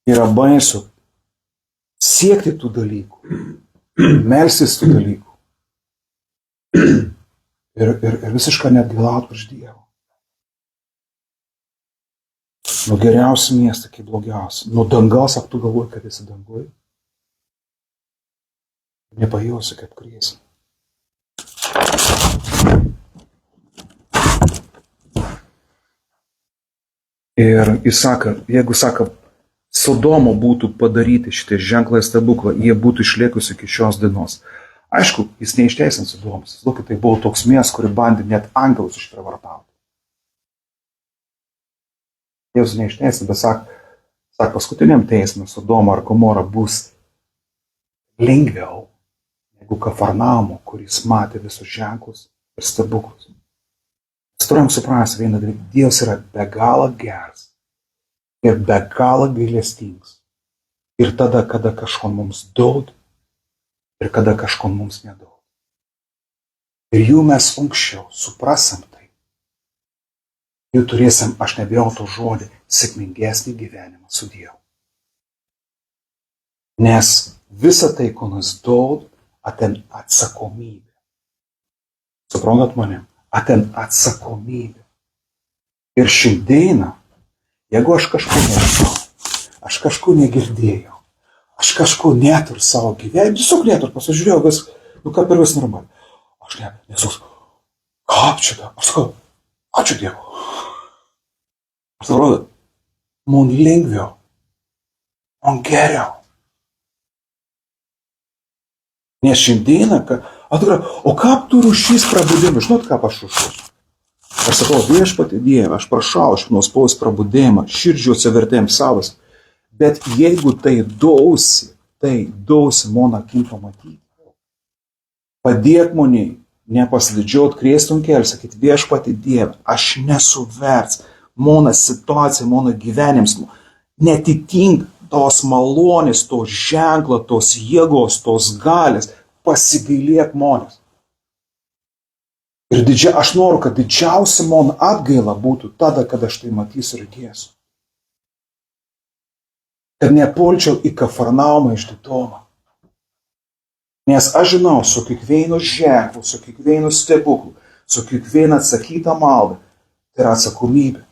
Yra baisu siekti tų dalykų, melstis tų dalykų ir visiškai neatgailaut prieš Dievą. Nuo geriausių miestų iki blogiausių. Nuo dangaus, ar tu galvoji, kad esi dangui? Nepajausi, kaip kriesi. Ir jis sako, jeigu sako, Sodomo būtų padaryti šitie ženklai stebuklą, jie būtų išliekusi iki šios dienos. Aišku, jis neišteisins Sodomos. Lūkai, tai buvo toks miestas, kurį bandė net angelus išprievartauti. Jėzus neišteisins, bet sako, paskutiniam teismui Sodoma ar Gomora bus lengviau negu Kafarnaumo, kuris matė visus ženklus ir stebuklus. Mes turim suprasti vieną dalyką, Dievas yra be galo geras ir be galo gailestingas. Ir tada, kada kažko mums duod, ir kada kažko mums neduod. Ir jų mes anksčiau suprasim tai. Jų turėsim, aš nebijau to žodį, sėkmingesnį gyvenimą su Dievu. Nes visa tai, ko nas duod, aten atsakomybė. Suprantat manim? Aten atsakomybė. Ir šiandieną, jeigu aš kažko nežinau, aš kažko negirdėjau, aš kažko neturiu savo gyvenime, tiesiog neturiu, pasižiūrėjau, kaip ir vis normaliai. Aš nesauks, kaip čia da? Aš sakau, ačiū Dievu. Aš sakau, man lengviau, man geriau. Nes šiandieną, o kaip tu rušys prabudimą? Žinot, kaip aš rušus? Aš sakau, viešpatie Dieve, aš prašau iš vienos paus prabudėjimą, širdžių atsivertėjim savas. Bet jeigu tai dausi mano akim pamatyti. Padėk maniai, nepaslidžiaut krėstum kelią, sakyt, viešpatie Dieve, aš nesuverts, mano situacija, mano gyvenims, netitink tos malonės, tos ženklo, tos jėgos, tos galės, pasigailėk manęs. Ir aš noriu, kad didžiausia mano atgaila būtų tada, kad aš tai matysiu ir regėsiu. Kad nepulčiau į Kafarnaumą išdidomą. Nes aš žinau, su kiekvienu ženklu, su kiekvienu stebuklu, su kiekviena atsakyta malda, tai yra atsakomybė.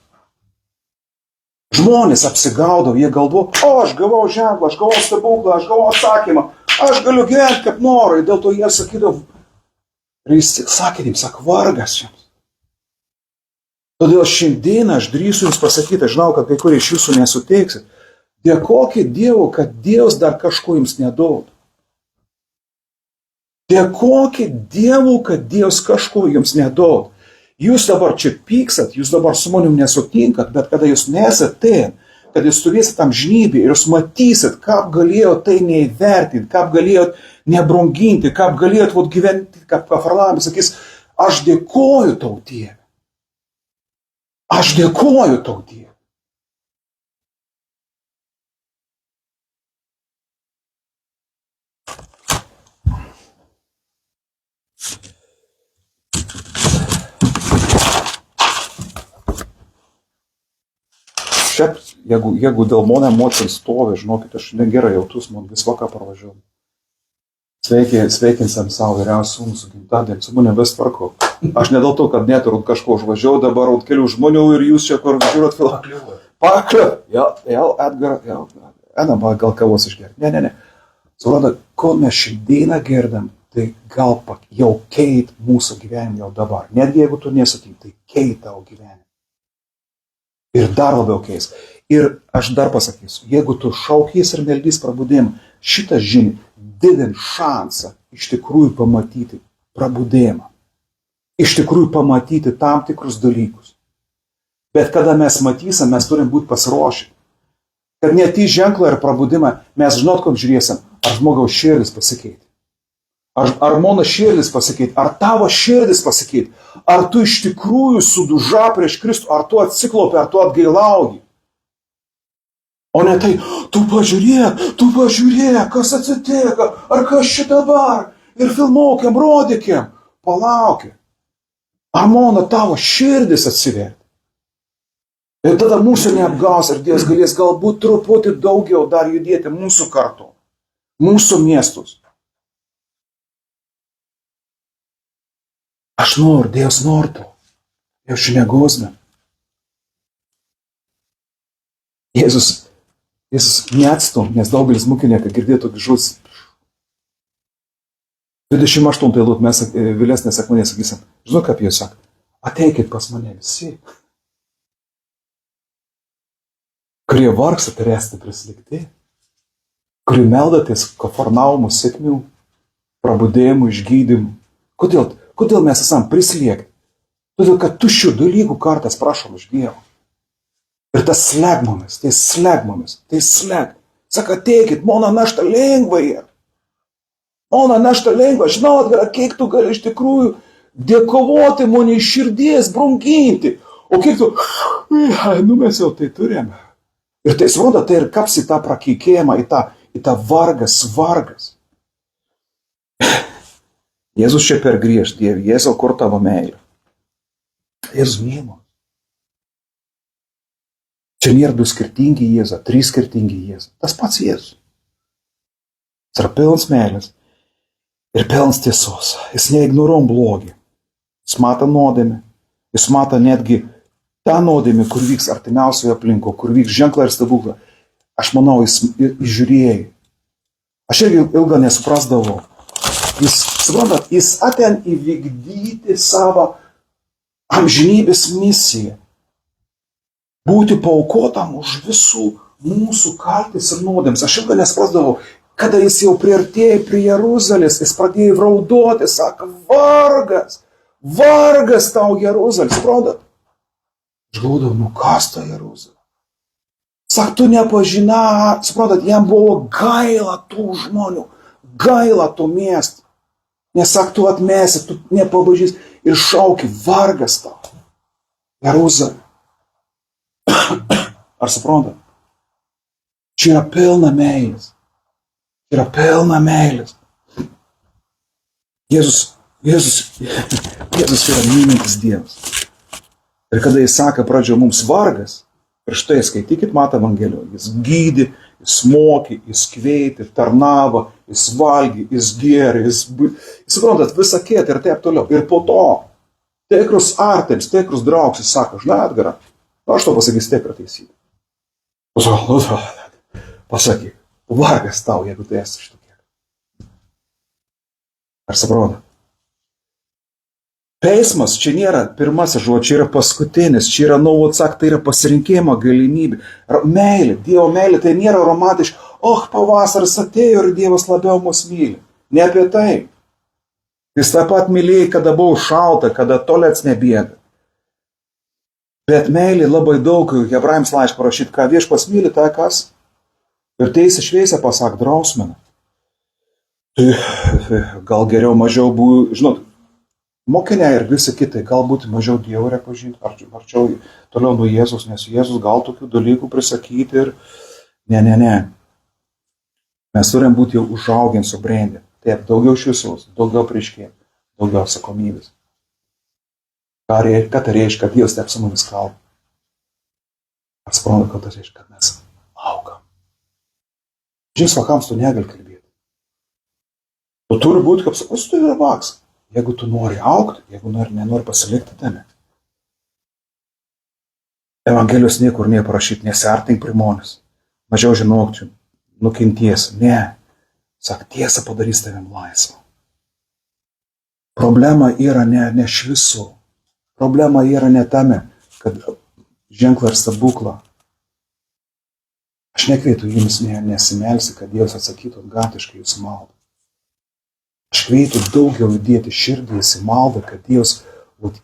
Žmonės apsigaudavo, jie galvo, aš gavau ženklą, aš gavau stebuklą, aš gavau atsakymą, aš galiu gyventi kaip noriu, ir dėl to jie sakydavo, ir jis sakė jums, vargas jums. Todėl šiandieną aš drįsiu jums pasakyti, aš žinau, kad kai kurie iš jūsų nesuteiksit, dėkokit Dievu, kad Dievas dar kažko jums neduoda. Dėkokit Dievu, kad Dievas kažko jums neduoda. Jūs dabar čia pyksat, jūs dabar su manim nesutinkat, bet kada jūs nesat ten, kad jūs turėsit amžinybę ir jūs matysit, kaip galėjo tai neįvertinti, kaip galėjo nebranginti, kaip galėjo gyventi, kaip Kafarnaume sakys, aš dėkoju tau Dieve. Aš dėkoju tau Dieve. šiaip, jeigu dėl mano emocijų stovi, žinokit, aš negerai jautus, man vis vaką parvažiuoju. Sveikinsim savo vyriausių sūnų su gimtadieniu, su manim vis tvarko. Aš ne dėl to, kad neturiu kažko užvažiuoju dabar ant kelių žmonių ir jūs čia kur žiūrot filmą. Pakliu. Jau, Edgar, jau. Einam, gal kavos išgerti. Ne. Surada, ko mes šiandieną girdam, tai gal jau keit mūsų gyvenimą jau dabar. Netgi jeigu tu nesakyk, tai keit tavo gyvenimą. Ir dar labiau keis. Ir aš dar pasakysiu, jeigu tu šaukys ir meldys prabudėjimą, šitą žinią didint šansą iš tikrųjų pamatyti prabudėjimą. Iš tikrųjų pamatyti tam tikrus dalykus. Bet kada mes matysim, mes turim būti pasiruošę. Kad net į ženklą ir prabudimą mes žinot, kaip žiūrėsim, ar žmogaus širdis pasikeitė. Ar mano širdis pasikeitė, ar tavo širdis pasikeitė, ar tu iš tikrųjų suduža prieš Kristų, ar tu atsiklopi, ar tu atgailauji. O ne tai, tu pažiūrėk, kas atsitiko, ar kas čia dabar, ir filmuokiam, rodykiam, palaukiam. Ar mano tavo širdis atsivertė? Ir tada mūsų neapgaus ir Dievas galės galbūt truputį daugiau dar judėti mūsų kartu, mūsų miestus. Aš noriu, Dievas nori to. Jau šiandien Jėzus neatstum, nes daugelis mokiniai, kai girdėtų žodžius. 28 eilutė mes vėlesnė sekmanė sakysim, žinau, kaip jie sako, ateikit pas mane visi, kurie vargstat ir esate prislėgti, kurie meldatės Kafarnaumo sėkmių, prabudėjimų, išgydymų. Kodėl mes esam prislėgti? Todėl, kad tuščių dalykų kartais prašom iš Dievo. Ir tas sleg mumis. Saka, ateikit, mano našta lengva yra. Mano našta lengva, žinot, kiek tu gali iš tikrųjų dėkovoti mane iš širdies, brunginti. O kiek tu, mes jau tai turime. Ir tai svarbu, tai ir kapsi tą prakeikėjimą, į tą vargas. Jėzus čia per griežt, Dieve, Jėzau, kur tavo meilė? Jėzus myli. Čia nėra 2 skirtingi Jėzai, 3 skirtingi Jėzai. Tas pats Jėzus. Jis yra pilnas meilės ir pilnas tiesos. Jis neignoruom blogį. Jis mato nuodėmę. Jis mato netgi tą nuodėmę, kur vyks artimiausioje aplinko, kur vyks ženklą ir stebuklą. Aš manau, jis žiūrėjo. Aš irgi ilgą nesuprasdavau. Jis aten įvykdyti savo amžinybės misiją. Būti paukotam už visų mūsų kaltis ir nuodėmes. Aš ilgą nesuprasdavau, kada jis jau priartėjo prie Jeruzalės, jis pradėjo raudoti, sako, vargas tau Jeruzalė, suprantat? Aš galvodavau, kas ta Jeruzalė? Sak, tu nepažinai, suprantat, jam buvo gaila tų žmonių, gaila tų miestų. Nes sak, tu atmesi, tu nepabažys ir šauki, vargas tau Jeruzalė. Ar suprantat? Čia yra pilna meilės. Jėzus yra mylintis Dievas. Ir kada jis sako pradžio mums vargas, prieš tai skaitykit Mato Evangelijoje, jis gydė, jis mokė, jis kveitė, tarnavo, jis valgė, jis gėrė, jis suprantat, visą kietą ir taip toliau. Ir po to tikrus artėms, tikrus draugus, jis sako, žinai, Edgarą, aš to pasakysiu tikrą teisybę. Pasakyk, vargas tau, jeigu tu esi šitokie. Ar suprantat? Teismas čia nėra pirmasis žodžias, čia yra paskutinis, čia yra, tai yra pasirinkimo galimybė. Meilė, Dievo meilė, tai nėra romantiška, pavasaris atėjo ir Dievas labiau mus myli. Ne apie tai. Jis taip pat mylėjo, kada buvo šalta, kada tolėts nebėga. Bet meilė labai daug, Hebrajams laišką parašyti, ką viešpats myli, tai kas? Ir teisė šviesę pasak, drausmina. Tai gal geriau mažiau buvo, žinot, mokiniai ir visi kitai, galbūt mažiau Dievą reikia pažinti, arčiau toliau nuo Jėzus, nes Jėzus gal tokių dalykų prisakyti ir ne. Mes turim būti jau užauginti, subrendę. Taip, daugiau šviesos, daugiau prieškėti, daugiau atsakomybės. Ką tai reiškia, kad Dievas taip su mumis kalba? Ar suprantate, kad tai reiškia, kad mes augam. Žingsnis vaikams tu negali kalbėti. Tu turi būti, kaip sakau, tu yra vaks. Jeigu tu nori augti, jeigu nenori pasilikti tame. Evangelijos niekur neparašyti, nesiartink prie žmonės. Mažiau žinok, čia nukenties. Ne. Sak, tiesa padarys tavim laisvą. Problema yra ne švisu. Problema yra ne tame, kad ženklą ir stebuklą. Aš nekvietu jums nesimelsi, kad Dievas atsakytų atgatiškai jūsų maldą. Aš kvietu daugiau įdėti širdys į maldą, kad Dievas,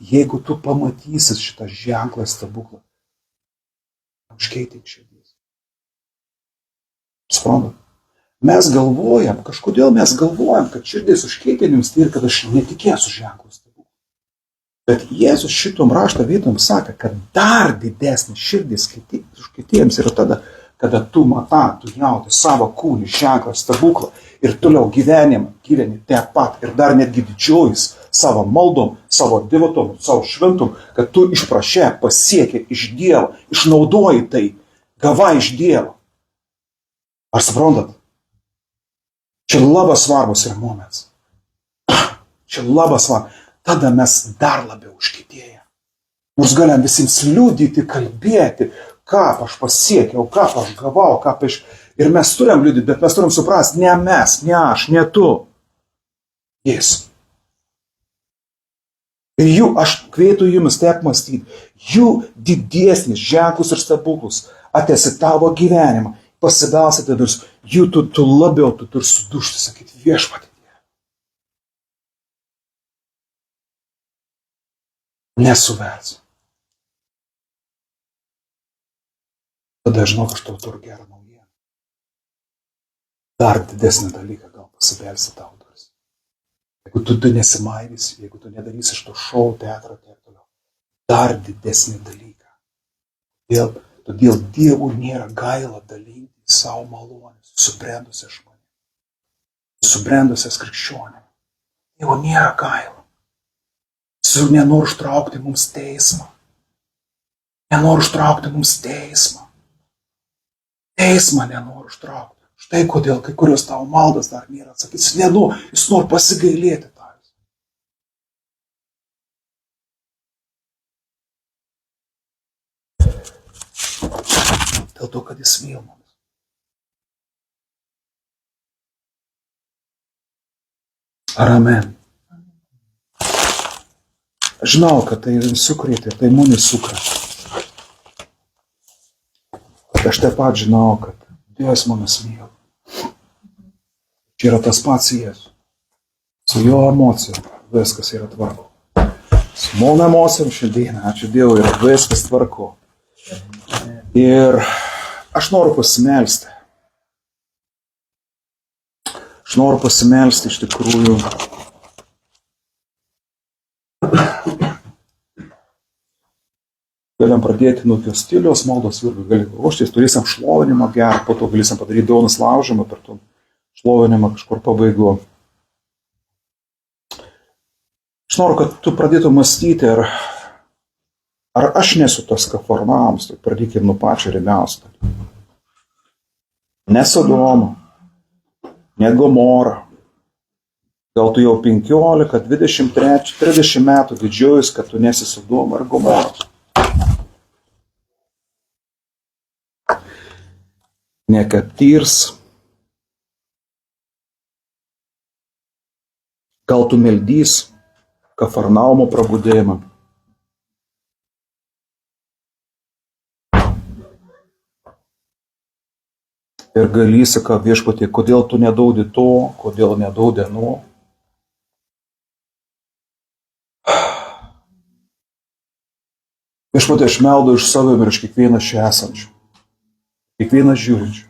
jeigu tu pamatysi šitą ženklą ir stebuklą, užkeitink širdys. Suprantat? Mes galvojam, kažkodėl mes galvojam, kad širdys užkeitinims tai ir kad aš netikėsiu ženklų stebuklų. Bet Jėzus šitom rašto vietom sako, kad dar didesnis širdys kitiems yra tada, kada tu tu jauti savo kūnį ženklą stebuklą ir toliau gyveni taip pat ir dar netgi didžiuojis savo maldom, savo devotom, savo šventom, kad tu išprašė, pasiekė iš Dievo, išnaudoji tai, gavai iš Dievo. Ar suprantat? Čia labai svarbus yra momentas. Čia labai svarbus. Tada mes dar labiau užkietėję. Nors galim visiems liudyti, kalbėti, ką aš pasiekiau, ką aš gavau, Ir mes turim liudyti, bet mes turim suprasti, ne mes, ne aš, ne tu. Jis. Ir aš kvietu jums taip mąstyti, jų didesnis ženklus ir stebuklus atesi tavo gyvenimą, pasidalsite duris, jų tu labiau tu turi sudušti, sakyti, viešpatie. Nesuversi. Tada žinau, kad aš tau turiu gerą naujieną. Dar didesnį dalyką gal pasibelsi tau duris. Jeigu tu nesimaivysi, jeigu tu nedarysi iš to šou, teatro, tiek toliau. Dar didesnį dalyką. Todėl Dievų nėra gaila dalinti savo malonės, subrendusią žmonę, subrendusias krikščionę. Dievo nėra gaila. Jis nenori užtraukti mums teismą. Nenori užtraukti mums teismą. Teismą nenori užtraukti. Štai kodėl kai kurios tavo maldas dar nėra atsakyti. Jis nori pasigailėti tavęs. Dėl to, kad jis myli mumis. Ar amen? Žinau, kad tai sukrėtė, tai mumi sukrėtė. Bet aš taip pat žinau, kad Dievas mumis myli. Čia yra tas pats Jėzus. Su jo emocijom viskas yra tvarko. Su mano emocijom šiandieną, ačiū Dievui, yra viskas tvarko. Ir aš noriu pasimelsti. Aš noriu pasimelsti iš tikrųjų. Galim pradėti nuo tokios stiliaus maldos virgų, galim ruoštis, turėsim šlovinimą gerą, po to galėsim padaryti daunas laužimą per to šlovinimą kažkur pabaigu. Aš noriu, kad tu pradėtum mąstyti, ar aš nesu tas Kafarnaums, tai pradėkim nuo pačio rimiausio. Ne Sodoma, ne Gomora. Gal tu jau 15, 23, 30 metų didžiuojus, kad tu nesi Sodoma ar Gomora. Ne kad Tyrs. Gal tu meldys Kafarnaumo prabudėjimą. Ir galysi, ką viešpatie, kodėl tu nedaudi to, kodėl nedaudi ano. Viešpatie, aš meldu iš savim ir iš kiekvieną čia esančių. Kiekvieną žiūrinčių.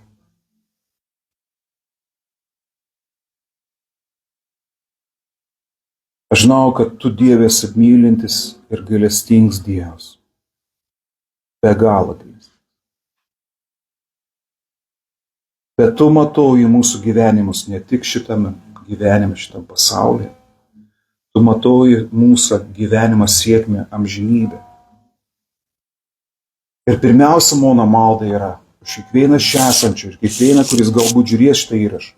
Aš žinau, kad tu Dieve esi mylintis ir gailestingas Dievas. Be galo gailestingas. Bet tu matau į mūsų gyvenimus ne tik šitame gyvenime, šitam pasaulyje. Tu matau į mūsų gyvenimą sėkmę amžinybę. Ir pirmiausia, mano malda yra už kiekvieną čia esančią ir kiekvieną, kuris galbūt žiūrės šitą įrašą.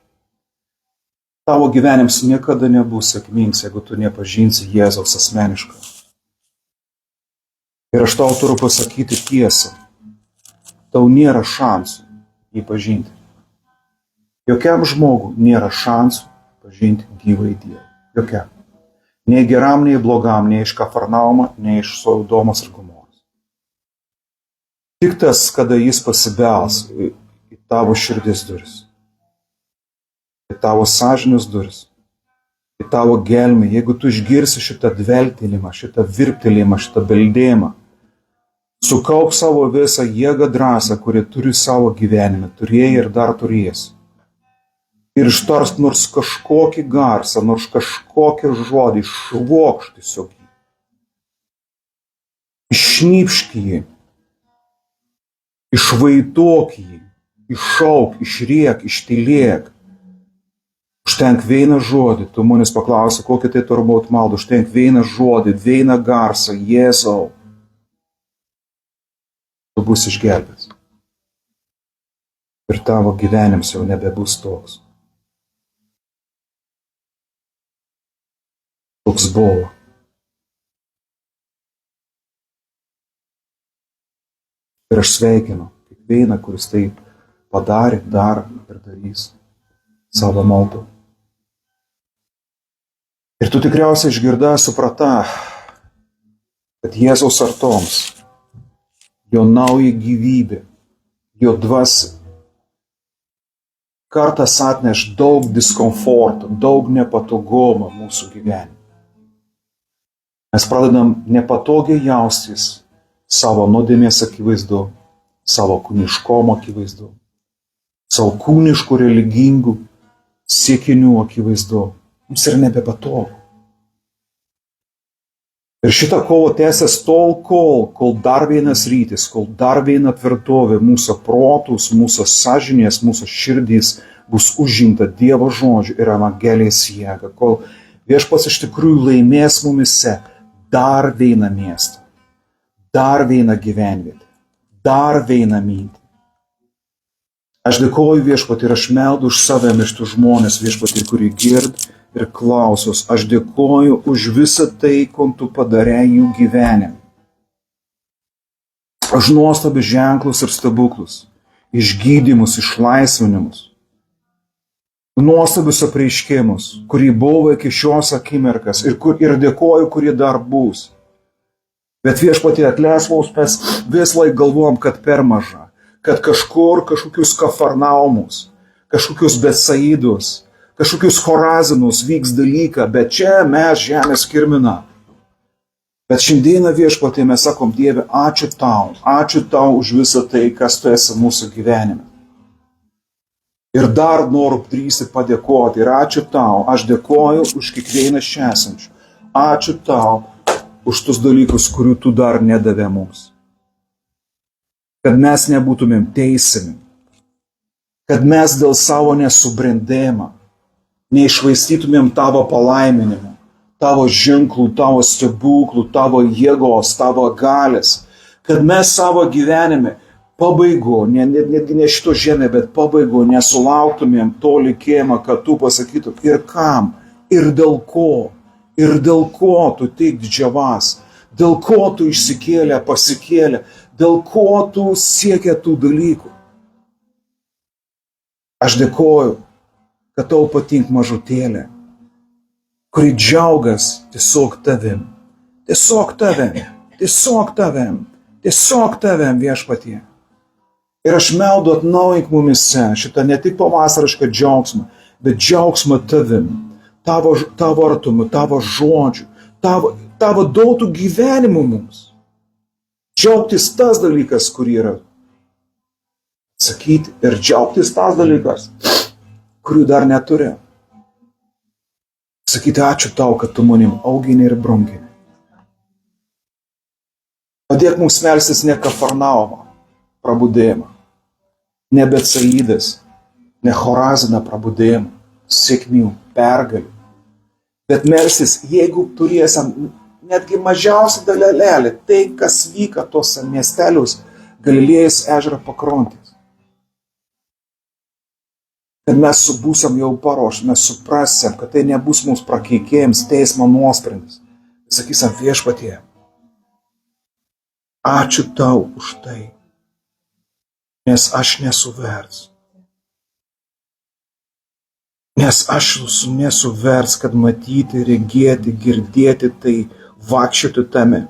Tavo gyvenimas niekada nebus sėkmingas, jeigu tu nepažinsi Jėzaus asmeniškai. Ir aš tau turiu pasakyti tiesą. Tau nėra šansų jį pažinti. Jokiam žmogui nėra šansų pažinti gyvąjį Dievą. Jokiam. Nei geram, nei blogam, nei iš Kafarnaumo, nei iš Sodomos ir Gomoros. Tik tas, kada jis pasibels į tavo širdis duris, į tavo sąžinės duris, į tavo gelmę, jeigu tu išgirsi šitą dvelgtelėjimą, šitą virptelėjimą, šitą beldėjimą, sukaup savo visą jėgą drąsą, kurį turi savo gyvenime, turėjai ir dar turėsi. Ir ištars nors kažkokį garsą, nors kažkokį žodį, išvokš tiesiog jį. Išnypšk jį, išvaitok jį, iššauk, išriek, ištylėk. Užtenk vieną žodį, tu manęs paklausai, kokį tai turbūt maldą, užtenk vieną žodį, vieną garsą, Jėzau. Tu bus išgelbėtas. Ir tavo gyvenimas jau nebebus toks. Koks buvo. Ir aš sveikinu kiekvieną, kuris tai padarė, daro ir darys savo maldą. Ir tu tikriausiai išgirdai, suprata, kad Jėzaus artoms, jo nauja gyvybė, jo dvasia kartais atneš daug diskomforto, daug nepatogumo mūsų gyvenime. Mes pradedam nepatogiai jaustis savo nuodėmės akivaizdu, savo kūniškumo akivaizdu, savo kūniškų religingų siekinių akivaizdu. Mums yra nebepatogu. Ir šitą kovą tęsės tol, kol dar vienas rytis, kol dar viena tvirtovė mūsų protus, mūsų sąžinės, mūsų širdys bus užimta Dievo žodžiu ir Evangelijos jėga, kol Viešpats iš tikrųjų laimės mumise dar vieną miestą, dar vieną gyvenvietę, dar vieną mintį. Aš dėkoju Viešpatį ir aš meldu už save ir tų žmonės, Viešpatį, kurį gird ir klausos. Aš dėkoju už visą tai, ko tu padarei jų gyvenime. Už nuostabius ženklus ir stebuklus, išgydymus, išlaisvinimus, nuostabius apreiškimus, kurį buvo iki šios akimirkas ir dėkoju, kurie dar bus. Bet Viešpatie atleisk mums, mes vis laik galvom, kad per maža, kad kažkokius Kafarnaumus, kažkokius Betsaidus, kažkokius Chorazinus vyks dalyką, bet čia mes žemės kirmina. Bet šiandieną Viešpatie mes sakom, Dieve, ačiū tau už visą tai, kas tu esi mūsų gyvenime. Ir dar noriu drįsti padėkoti ir ačiū tau, aš dėkoju už kiekvieną čia esančių. Ačiū tau už tus dalykus, kurių tu dar nedavė mums. Kad mes nebūtumėm teisiami, kad mes dėl savo nesubrendėjimą neišvaistytumėm tavo palaiminimų, tavo ženklų, tavo stebuklų, tavo jėgos, tavo galės, kad mes savo gyvenime pabaigo, netgi ne šito žemė, bet pabaigo nesulauktumėm to likėjimą, kad tu pasakytum ir kam, ir dėl ko tu teik didžiavas, dėl ko tu išsikėlė, pasikėlė, dėl ko tu siekia tų dalykų. Aš dėkoju, kad tau patink mažutėlė, kuri džiaugas tiesiog tavim, Viešpatie. Ir aš meldu atnaujink mumise šitą ne tik pavasarišką džiaugsmą, bet džiaugsmą tavim, tavo artumu, tavo žodžiu, tavo duotų gyvenimų mums. Džiaugtis tas dalykas, kurį yra sakyti, ir džiaugtis tas dalykas, kurių dar neturi. Sakyti ačiū tau, kad tu manim augini ir brangini. Padėk mums melstis ne Kafarnaumo prabudėjimą, ne Betsaidas, ne Choraziną prabudėjimą, sėkmių, pergalių. Bet melstis, jeigu turėsim netgi mažiausią dalelę, tai kas vyka tose miestelius Galilėjos ežero pakrantės. Kad mes būsim jau paruošti, mes suprasim, kad tai nebus mums prakeikėjams teismo nuosprendis. Sakysim Viešpatie, ačiū tau už tai, nes aš nesu verts. Nes aš nesu verts, kad matyti, regėti, girdėti tai, vaikščioti tame,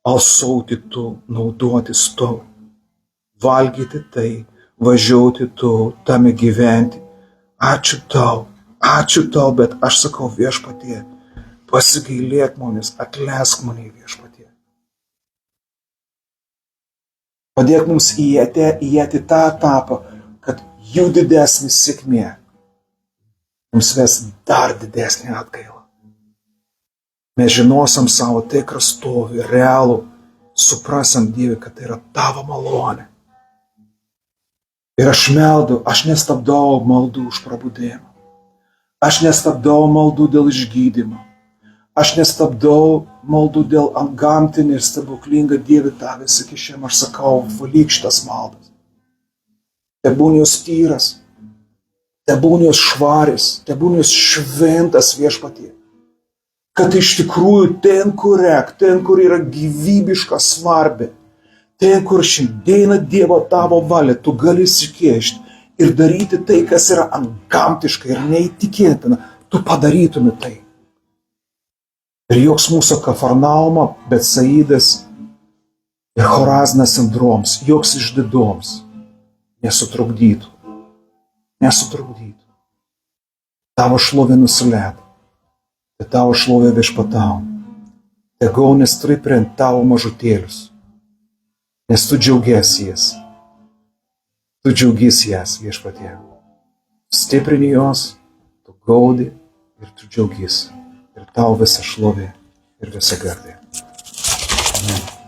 alsauti tu, naudotis tu, valgyti tai, važiuoti tu, tame gyventi. Ačiū tau, bet aš sakau Viešpatie, pasigailėk manęs, atleisk mane Viešpatie. Padėk mums įėti tą etapą, kad jų didesnė sėkmė mums ves dar didesnį atgailą. Mes žinosim savo tikrą stovį, realų, suprasim Dievui, kad tai yra tavo malonė. Ir aš meldau, aš nestabdau maldų už prabudėjimą. Aš nestabdau maldų dėl išgydymo. Aš nestabdau maldų dėl antgamtinį ir stebuklingą Dievą tavę įsikišimą. Aš sakau, valyk šitas maldas. Tebūn jos tyras, tebūn jos švaris, tebūn jos šventas Viešpatie. Kad iš tikrųjų ten, kur yra gyvybiška svarbi, ten, kur šiandieną Dievo tavo valia, tu gali įsikišti ir daryti tai, kas yra antgamtiška ir neįtikėtina, tu padarytumi tai. Ir joks mūsų Kafarnaumo, Betsaidas ir Chorazinas sindroms, joks išdidoms nesutrukdytų. Tavo šlovė nusileido, bet tavo šlovė viešpatavo. Tegul nestriprint tavo mažutėlius, nes tu džiaugiesi jas. Tu džiaugiesi jas, Viešpatie. Stiprini jos, tu gaudi ir tu džiaugiesi. Ir tau visa šlovė ir visa garbė. Amen.